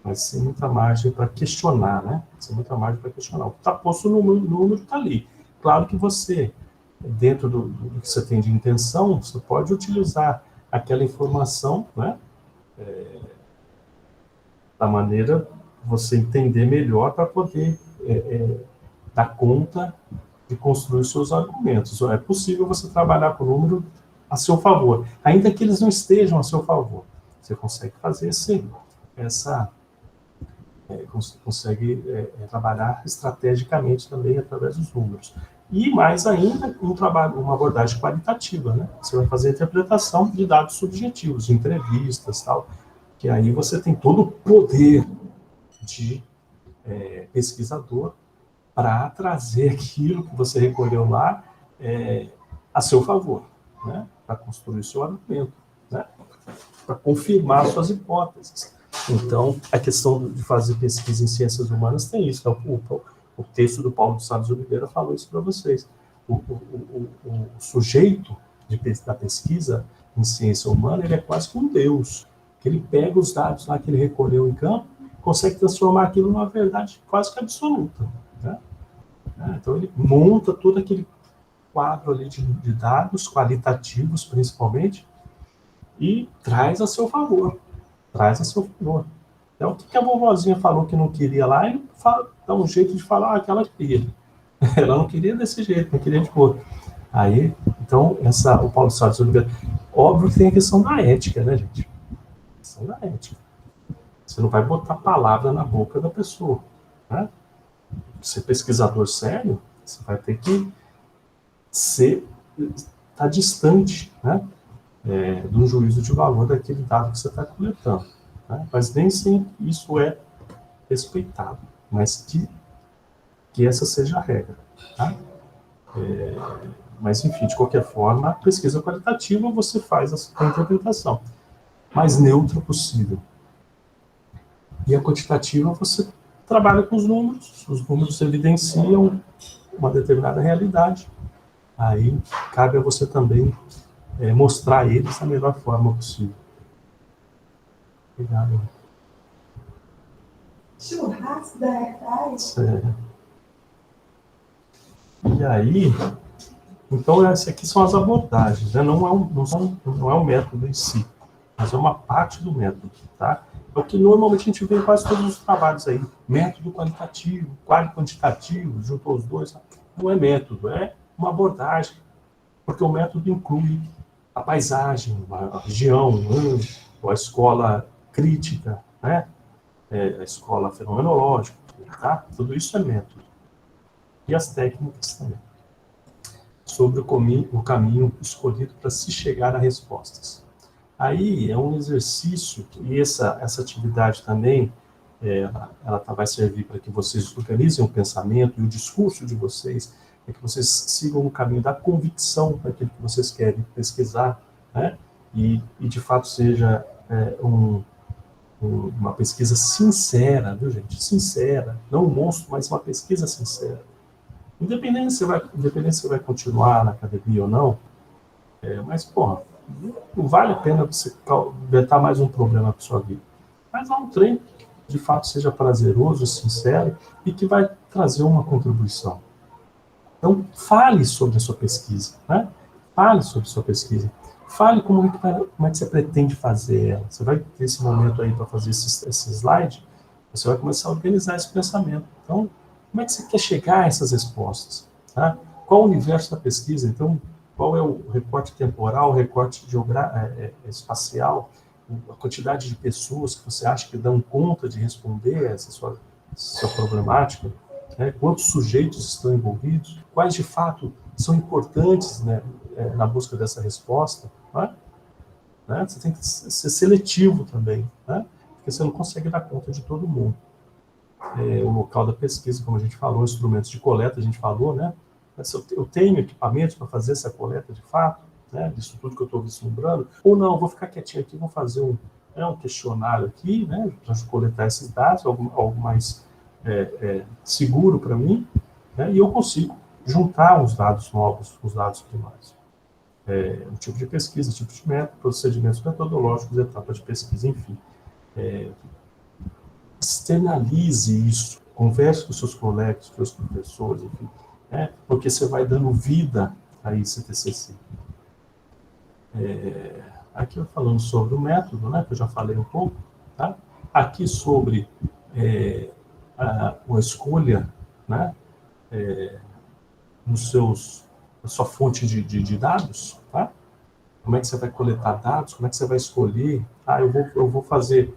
Mas sem muita margem para questionar, né? Sem muita margem para questionar. O que está posto no número está ali. Claro que você, dentro do que você tem de intenção, você pode utilizar aquela informação, né? Da maneira você entender melhor para poder dar conta de construir seus argumentos. É possível você trabalhar com o número a seu favor, ainda que eles não estejam a seu favor. Você consegue fazer consegue trabalhar estrategicamente também através dos números. E mais ainda, uma abordagem qualitativa, né? Você vai fazer a interpretação de dados subjetivos, de entrevistas, tal, que aí você tem todo o poder de pesquisador para trazer aquilo que você recolheu lá a seu favor, né? Para construir o seu argumento, né? Para confirmar suas hipóteses. Então, a questão de fazer pesquisa em ciências humanas tem isso. O texto do Paulo de Salles Oliveira falou isso para vocês. O sujeito da pesquisa em ciência humana, ele é quase que um deus. Que ele pega os dados lá que ele recolheu em campo, consegue transformar aquilo numa verdade quase que absoluta, né? Então, ele monta todo aquele quadro ali de dados qualitativos, principalmente, e traz a seu favor. Então, o que a vovozinha falou que não queria lá, ele dá um jeito de falar que ela queria. Ela não queria desse jeito, não queria de cor. Aí, então, o Paulo Salles Oliveira, óbvio que tem a questão da ética, né, gente? A questão da ética. Você não vai botar palavra na boca da pessoa, né? Ser pesquisador sério, você vai ter que estar distante, né? Do juízo de valor daquele dado que você está coletando, né? Mas nem sempre isso é respeitado, mas que essa seja a regra, tá? Mas, enfim, de qualquer forma, a pesquisa qualitativa você faz a interpretação mais neutra possível. E a quantitativa você trabalha com os números evidenciam uma determinada realidade. Aí cabe a você também mostrar eles da melhor forma possível. Obrigado. Churrasco da Airfryer. E aí, então essas aqui são as abordagens, né? Não é um método em si, mas é uma parte do método, tá? É o que normalmente a gente vê em quase todos os trabalhos aí. Método qualitativo, quantitativo, juntou os dois. Não é método, é uma abordagem. Porque o método inclui a paisagem, a região, a escola crítica, né? A escola fenomenológica, tá? Tudo isso é método. E as técnicas também. Sobre o caminho escolhido para se chegar a respostas. Aí é um exercício, e essa atividade também, ela vai servir para que vocês organizem o pensamento e o discurso de vocês, para que vocês sigam o caminho da convicção daquilo que vocês querem pesquisar, né? E de fato seja uma pesquisa sincera, viu, gente? Sincera, não um monstro, mas uma pesquisa sincera. Independente se você vai continuar na academia ou não, mas, porra, não vale a pena você inventar mais um problema para sua vida. Mas é um treino que, de fato, seja prazeroso, sincero e que vai trazer uma contribuição. Então, fale sobre a sua pesquisa, né? Fale sobre a sua pesquisa. Fale como é que você pretende fazer ela. Você vai ter esse momento aí para fazer esse slide, você vai começar a organizar esse pensamento. Então, como é que você quer chegar a essas respostas? Tá? Qual o universo da pesquisa? Então, qual é o recorte temporal, o recorte espacial, a quantidade de pessoas que você acha que dão conta de responder a essa sua problemática? Né? Quantos sujeitos estão envolvidos? Quais, de fato, são importantes, né, na busca dessa resposta? Né? Você tem que ser seletivo também, né? Porque você não consegue dar conta de todo mundo. O local da pesquisa, como a gente falou, instrumentos de coleta, a gente falou, né? Se eu tenho equipamentos para fazer essa coleta de fato, né, disso tudo que eu estou vislumbrando, ou não, vou ficar quietinho aqui, vou fazer um questionário aqui, né, para coletar esses dados, algo mais seguro para mim, né, e eu consigo juntar os dados novos, os dados primários. O tipo de pesquisa, o tipo de método, procedimentos metodológicos, etapa de pesquisa, enfim. Externalize isso, converse com seus colegas, com seus professores, enfim, né, porque você vai dando vida a esse TCC. Aqui eu falando sobre o método, né, que eu já falei um pouco, tá? Aqui sobre a escolha, né, a sua fonte de dados, tá? Como é que você vai coletar dados, como é que você vai escolher, eu vou fazer,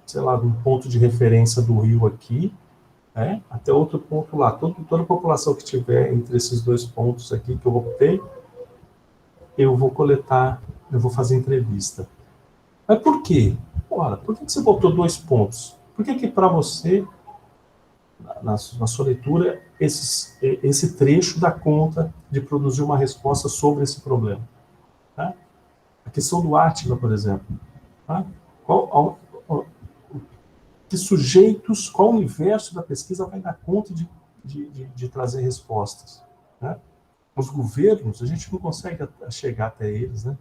sei lá, um ponto de referência do rio aqui, até outro ponto lá. Toda a população que tiver entre esses dois pontos aqui que eu optei, eu vou coletar, eu vou fazer entrevista. Mas por quê? Ora, por que você botou 2 pontos? Por que para você, na sua leitura, esse trecho dá conta de produzir uma resposta sobre esse problema? Tá? A questão do Átila, por exemplo. Tá? Que sujeitos, qual universo da pesquisa vai dar conta de trazer respostas? Né? Os governos, a gente não consegue chegar até eles, né?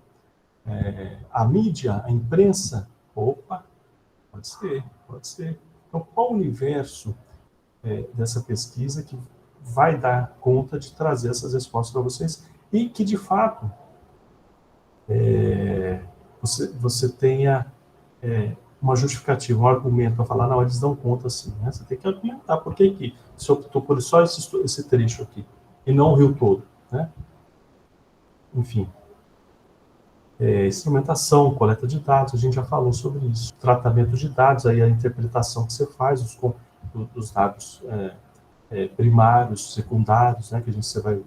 A mídia, a imprensa, pode ser. Então, qual o universo dessa pesquisa que vai dar conta de trazer essas respostas para vocês e que, de fato, você tenha uma justificativa, um argumento para falar, não, eles dão conta assim, né? Você tem que argumentar por que se eu optou por só esse trecho aqui e não o rio todo, né? Enfim. Instrumentação, coleta de dados, a gente já falou sobre isso. Tratamento de dados, aí a interpretação que você faz dos dados primários, secundários, né, que você vai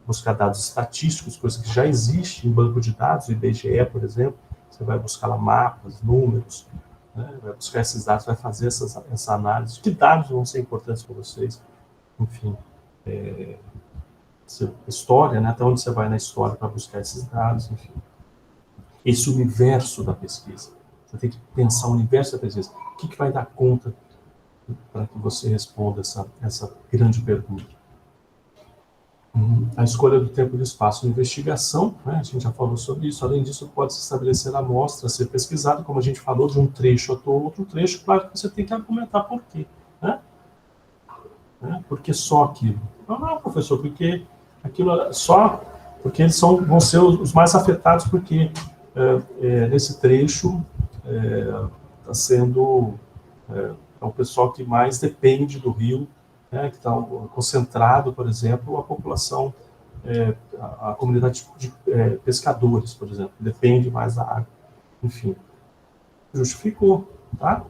buscar dados estatísticos, coisa que já existe em banco de dados, o IBGE, por exemplo, você vai buscar lá mapas, números, né, vai buscar esses dados, vai fazer essa análise. Que dados vão ser importantes para vocês? Enfim, história, né, até onde você vai na história para buscar esses dados, enfim. Esse universo da pesquisa. Você tem que pensar o universo da pesquisa. O que vai dar conta para que você responda essa grande pergunta? A escolha do tempo e do espaço. Investigação, né, a gente já falou sobre isso. Além disso, pode-se estabelecer a amostra a ser pesquisada, como a gente falou, de um trecho a outro trecho. Claro que você tem que argumentar por quê. Né? Porque só aquilo. Não, professor, porque aquilo só... Porque eles vão ser os mais afetados, porque nesse trecho está sendo o pessoal que mais depende do rio, né, que está concentrado, por exemplo, a população, a comunidade de pescadores, por exemplo, que depende mais da água. Enfim, justificou, tá?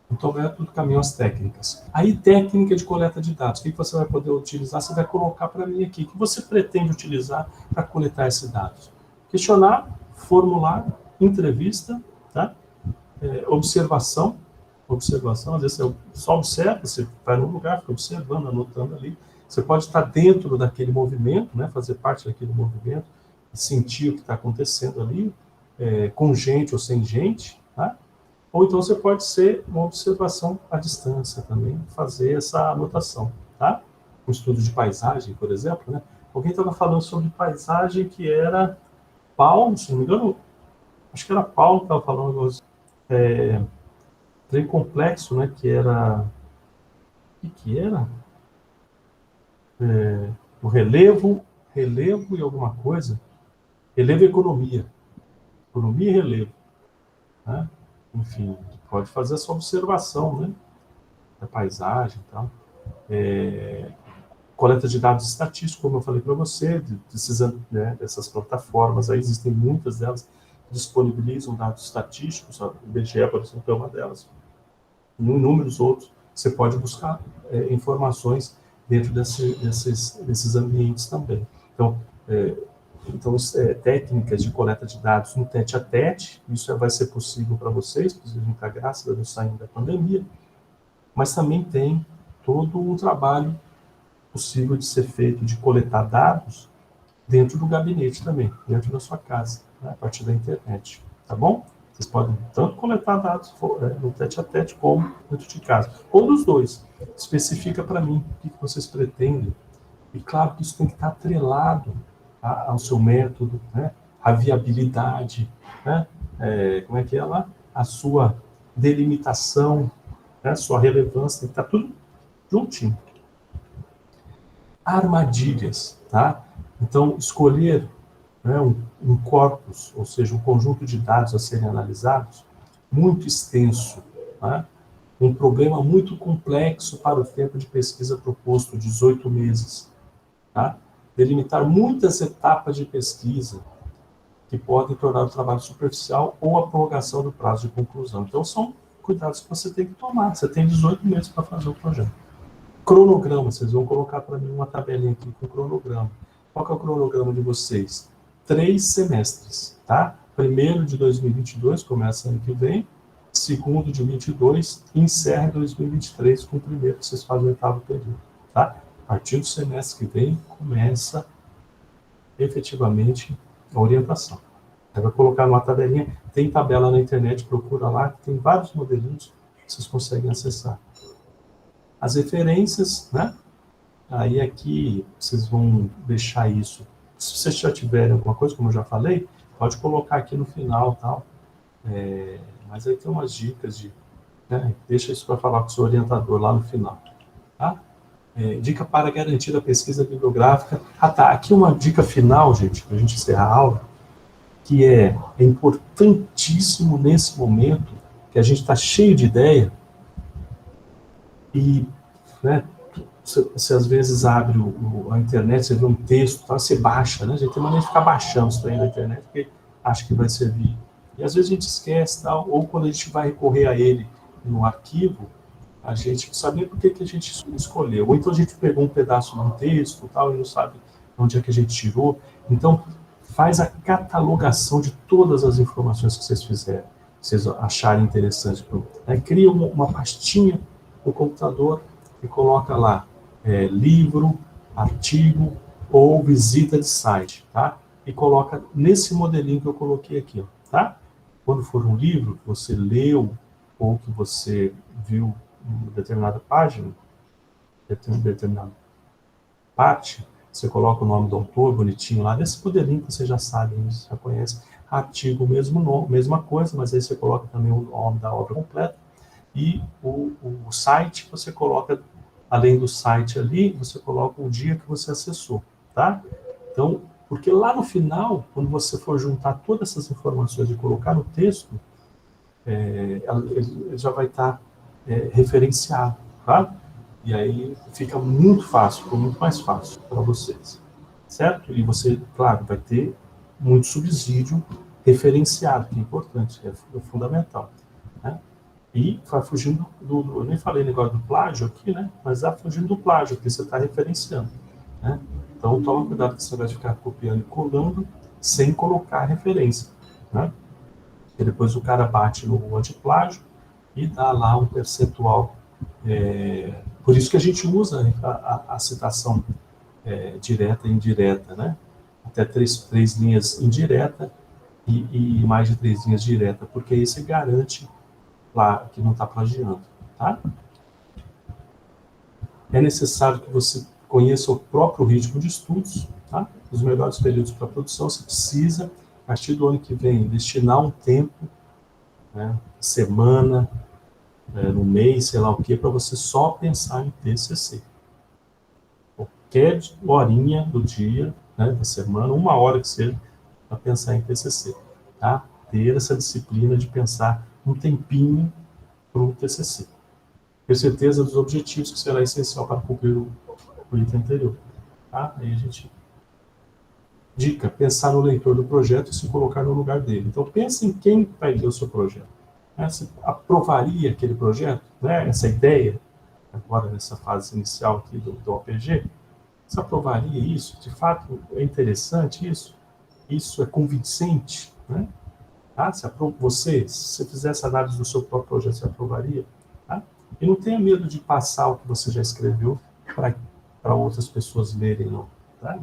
Então, tudo caminho às técnicas. Aí, técnica de coleta de dados. O que você vai poder utilizar? Você vai colocar para mim aqui. O que você pretende utilizar para coletar esses dados? Questionário, formulário, entrevista, tá? Observação, às vezes você só observa, você vai num lugar, fica observando, anotando ali. Você pode estar dentro daquele movimento, né? Fazer parte daquele movimento, sentir o que está acontecendo ali, com gente ou sem gente, tá? Ou então você pode ser uma observação à distância também, fazer essa anotação, tá? Um estudo de paisagem, por exemplo, né? Alguém estava falando sobre paisagem que era Paulo, se não me engano, acho que era Paulo que estava falando, trem complexo, né, que era... O que era? O relevo e alguma coisa. Relevo e economia. Economia e relevo. Né? Enfim, pode fazer essa observação, né? Da paisagem e tal. Coleta de dados estatísticos, como eu falei para você, né, dessas plataformas, aí existem muitas delas, disponibilizam dados estatísticos, o IBGE, por exemplo, é uma delas. Inúmeros outros, você pode buscar informações dentro desses ambientes também. Então, técnicas de coleta de dados no tete-a-tete, isso vai ser possível para vocês, porque a gente está, graças a Deus, saindo da pandemia, mas também tem todo um trabalho possível de ser feito de coletar dados dentro do gabinete também, dentro da sua casa, né, a partir da internet, tá bom? Vocês podem tanto coletar dados no tete-a-tete como dentro de casa, ou dos dois. Especifica para mim o que vocês pretendem. E claro que isso tem que estar atrelado ao seu método, né, a viabilidade, né, como é que é lá? A sua delimitação, né, a sua relevância, tem que estar tudo juntinho. Armadilhas, tá? Então, escolher, né, um corpus, ou seja, um conjunto de dados a serem analisados, muito extenso, tá? Um problema muito complexo para o tempo de pesquisa proposto, 18 meses, tá? Delimitar muitas etapas de pesquisa que podem tornar o trabalho superficial ou a prorrogação do prazo de conclusão. Então, são cuidados que você tem que tomar. Você tem 18 meses para fazer o projeto. Cronograma, vocês vão colocar para mim uma tabelinha aqui com cronograma. Qual que é o cronograma de vocês? 3 semestres, tá? Primeiro de 2022, começa ano que vem. Segundo de 22, encerra em 2023 com o primeiro, que vocês fazem o 8º período, tá? A partir do semestre que vem, começa efetivamente a orientação. Aí vai colocar numa tabelinha, tem tabela na internet, procura lá, que tem vários modelinhos que vocês conseguem acessar. As referências, né? Aí aqui vocês vão deixar isso. Se vocês já tiverem alguma coisa, como eu já falei, pode colocar aqui no final, tal. Mas aí tem umas dicas de, né? Deixa isso para falar com o seu orientador lá no final, tá? Dica para garantir a pesquisa bibliográfica. Tá. Aqui uma dica final, gente, para a gente encerrar a aula, que é importantíssimo nesse momento, que a gente está cheio de ideia, e, né, você às vezes abre a internet, você vê um texto, tá, você baixa, né? A gente tem maneira de ficar baixando isso aí na internet, porque acha que vai servir. E às vezes a gente esquece, tal, ou quando a gente vai recorrer a ele no arquivo, a gente não sabe nem por que a gente escolheu. Ou então a gente pegou um pedaço de um texto, tal, e não sabe onde é que a gente tirou. Então, faz a catalogação de todas as informações que vocês fizeram, que vocês acharem interessante. Né? Cria uma pastinha no computador e coloca lá livro, artigo ou visita de site, tá? E coloca nesse modelinho que eu coloquei aqui, ó, tá? Quando for um livro que você leu ou que você viu em determinada página, determinada parte, você coloca o nome do autor bonitinho lá, nesse modelinho que você já sabe, você já conhece. Artigo, mesmo nome, mesma coisa, mas aí você coloca também o nome da obra completa. E o site, você coloca, além do site ali, você coloca o dia que você acessou, tá? Então, porque lá no final, quando você for juntar todas essas informações e colocar no texto, ele já vai estar referenciado, tá? E aí fica muito fácil, muito mais fácil para vocês, certo? E você, claro, vai ter muito subsídio referenciado, que é importante, é fundamental, né? E vai fugindo eu nem falei negócio do plágio aqui, né? Mas vai fugindo do plágio, porque você está referenciando, né? Então, toma cuidado que você vai ficar copiando e colando sem colocar referência, né? E depois o cara bate no antiplágio e dá lá um percentual. Por isso que a gente usa a citação direta e indireta, né? Até três linhas indireta e mais de 3 linhas direta, porque aí você garante lá que não está plagiando, tá? É necessário que você conheça o próprio ritmo de estudos, tá? Os melhores períodos para a produção, você precisa, a partir do ano que vem, destinar um tempo, né, semana, no mês, sei lá o que, para você só pensar em TCC. Qualquer horinha do dia, né, da semana, 1 hora que seja, para pensar em TCC. Tá? Ter essa disciplina de pensar um tempinho para o TCC. Ter certeza dos objetivos que será essencial para cumprir o item anterior. Tá? Aí a gente... Dica, pensar no leitor do projeto e se colocar no lugar dele. Então, pense em quem vai ler o seu projeto. Você aprovaria aquele projeto? Né? Essa ideia, agora nessa fase inicial aqui do OPG, você aprovaria isso? De fato, é interessante isso? Isso é convincente? Né? Tá? Se você fizesse análise do seu próprio projeto, você aprovaria? Tá? E não tenha medo de passar o que você já escreveu para outras pessoas lerem, não. Tá?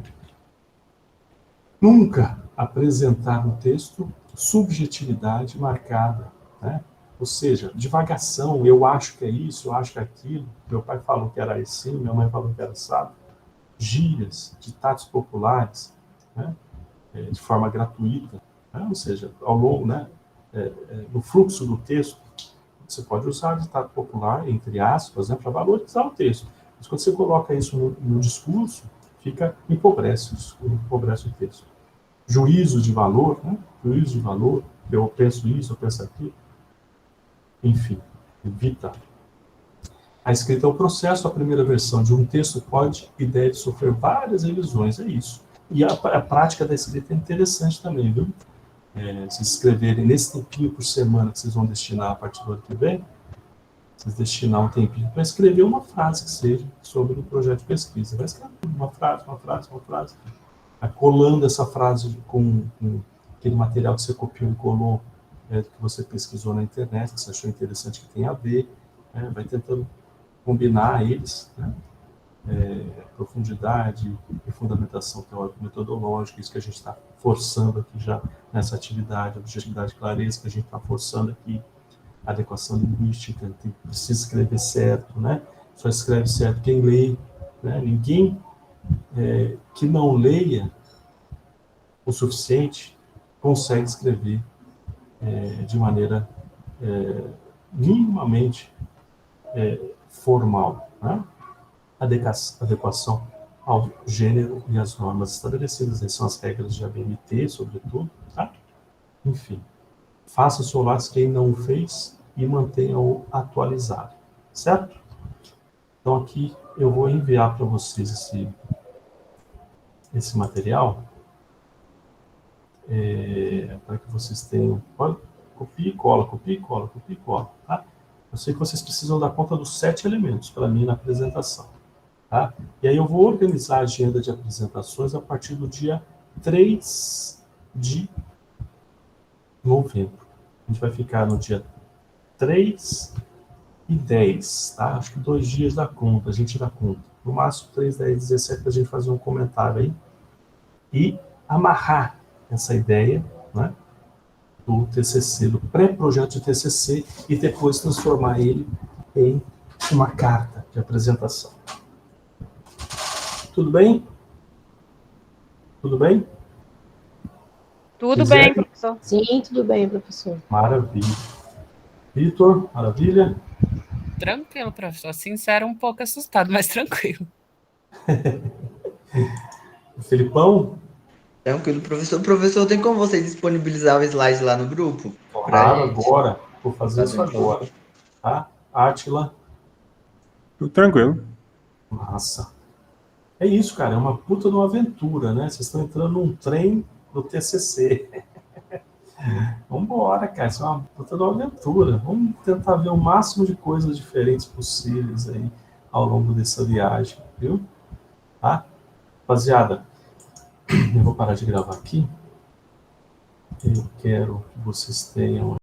Nunca apresentar no texto subjetividade marcada, né? Ou seja, divagação, eu acho que é isso, eu acho que é aquilo, meu pai falou que era assim, minha mãe falou que era assado, gírias, ditados populares, né? De forma gratuita, né? Ou seja, ao longo, né? No fluxo do texto, você pode usar ditado popular, entre aspas, né? Para valorizar o texto. Mas quando você coloca isso no discurso, empobrece o texto. Juízo de valor, né? Juízo de valor, eu penso isso, eu penso aquilo. Enfim, evita. A escrita é um processo, a primeira versão de um texto pode e deve sofrer várias revisões, é isso. E a prática da escrita é interessante também, viu? Se escreverem nesse tempinho por semana que vocês vão destinar a partir do ano que vem, vocês destinar um tempinho para escrever uma frase que seja sobre o projeto de pesquisa. Vai escrever uma frase, colando essa frase com aquele material que você copiou e colou, que você pesquisou na internet, que você achou interessante, que tem a ver, vai tentando combinar eles, né? Profundidade e fundamentação teórico-metodológica, isso que a gente está forçando aqui já nessa atividade, objetividade e clareza que a gente está forçando aqui, adequação linguística, precisa escrever certo, né? Só escreve certo quem lê, né? Ninguém que não leia o suficiente consegue escrever de maneira minimamente formal, né? Adequação ao gênero e às normas estabelecidas, essas são as regras de ABNT, sobretudo, tá? Enfim, faça o seu lápis quem não o fez e mantenha-o atualizado, certo? Então aqui eu vou enviar para vocês esse material, para que vocês tenham... Copia e cola, tá? Eu sei que vocês precisam dar conta dos 7 elementos para mim na apresentação, tá? E aí eu vou organizar a agenda de apresentações a partir do dia 3 de novembro. A gente vai ficar no dia 3 e 10, tá? Acho que 2 dias dá conta, a gente dá conta. No máximo 3, 10, 17 para a gente fazer um comentário aí e amarrar essa ideia, né, do TCC, do pré-projeto de TCC e depois transformar ele em uma carta de apresentação. Tudo bem? Tudo bem? Tudo bem, professor. Sim, tudo bem, professor. Maravilha. Vitor, maravilha? Tranquilo, professor. Sincero, um pouco assustado, mas tranquilo. Felipão? Tranquilo, professor. Professor, tem como você disponibilizar o slide lá no grupo? Claro, agora. Vou fazer isso agora. Tá? Átila? Tudo tranquilo. Massa. É isso, cara. É uma puta de uma aventura, né? Vocês estão entrando num trem do TCC. Vamos embora, cara. Isso é uma puta de uma aventura. Vamos tentar ver o máximo de coisas diferentes possíveis aí ao longo dessa viagem, viu? Tá? Rapaziada, eu vou parar de gravar aqui. Eu quero que vocês tenham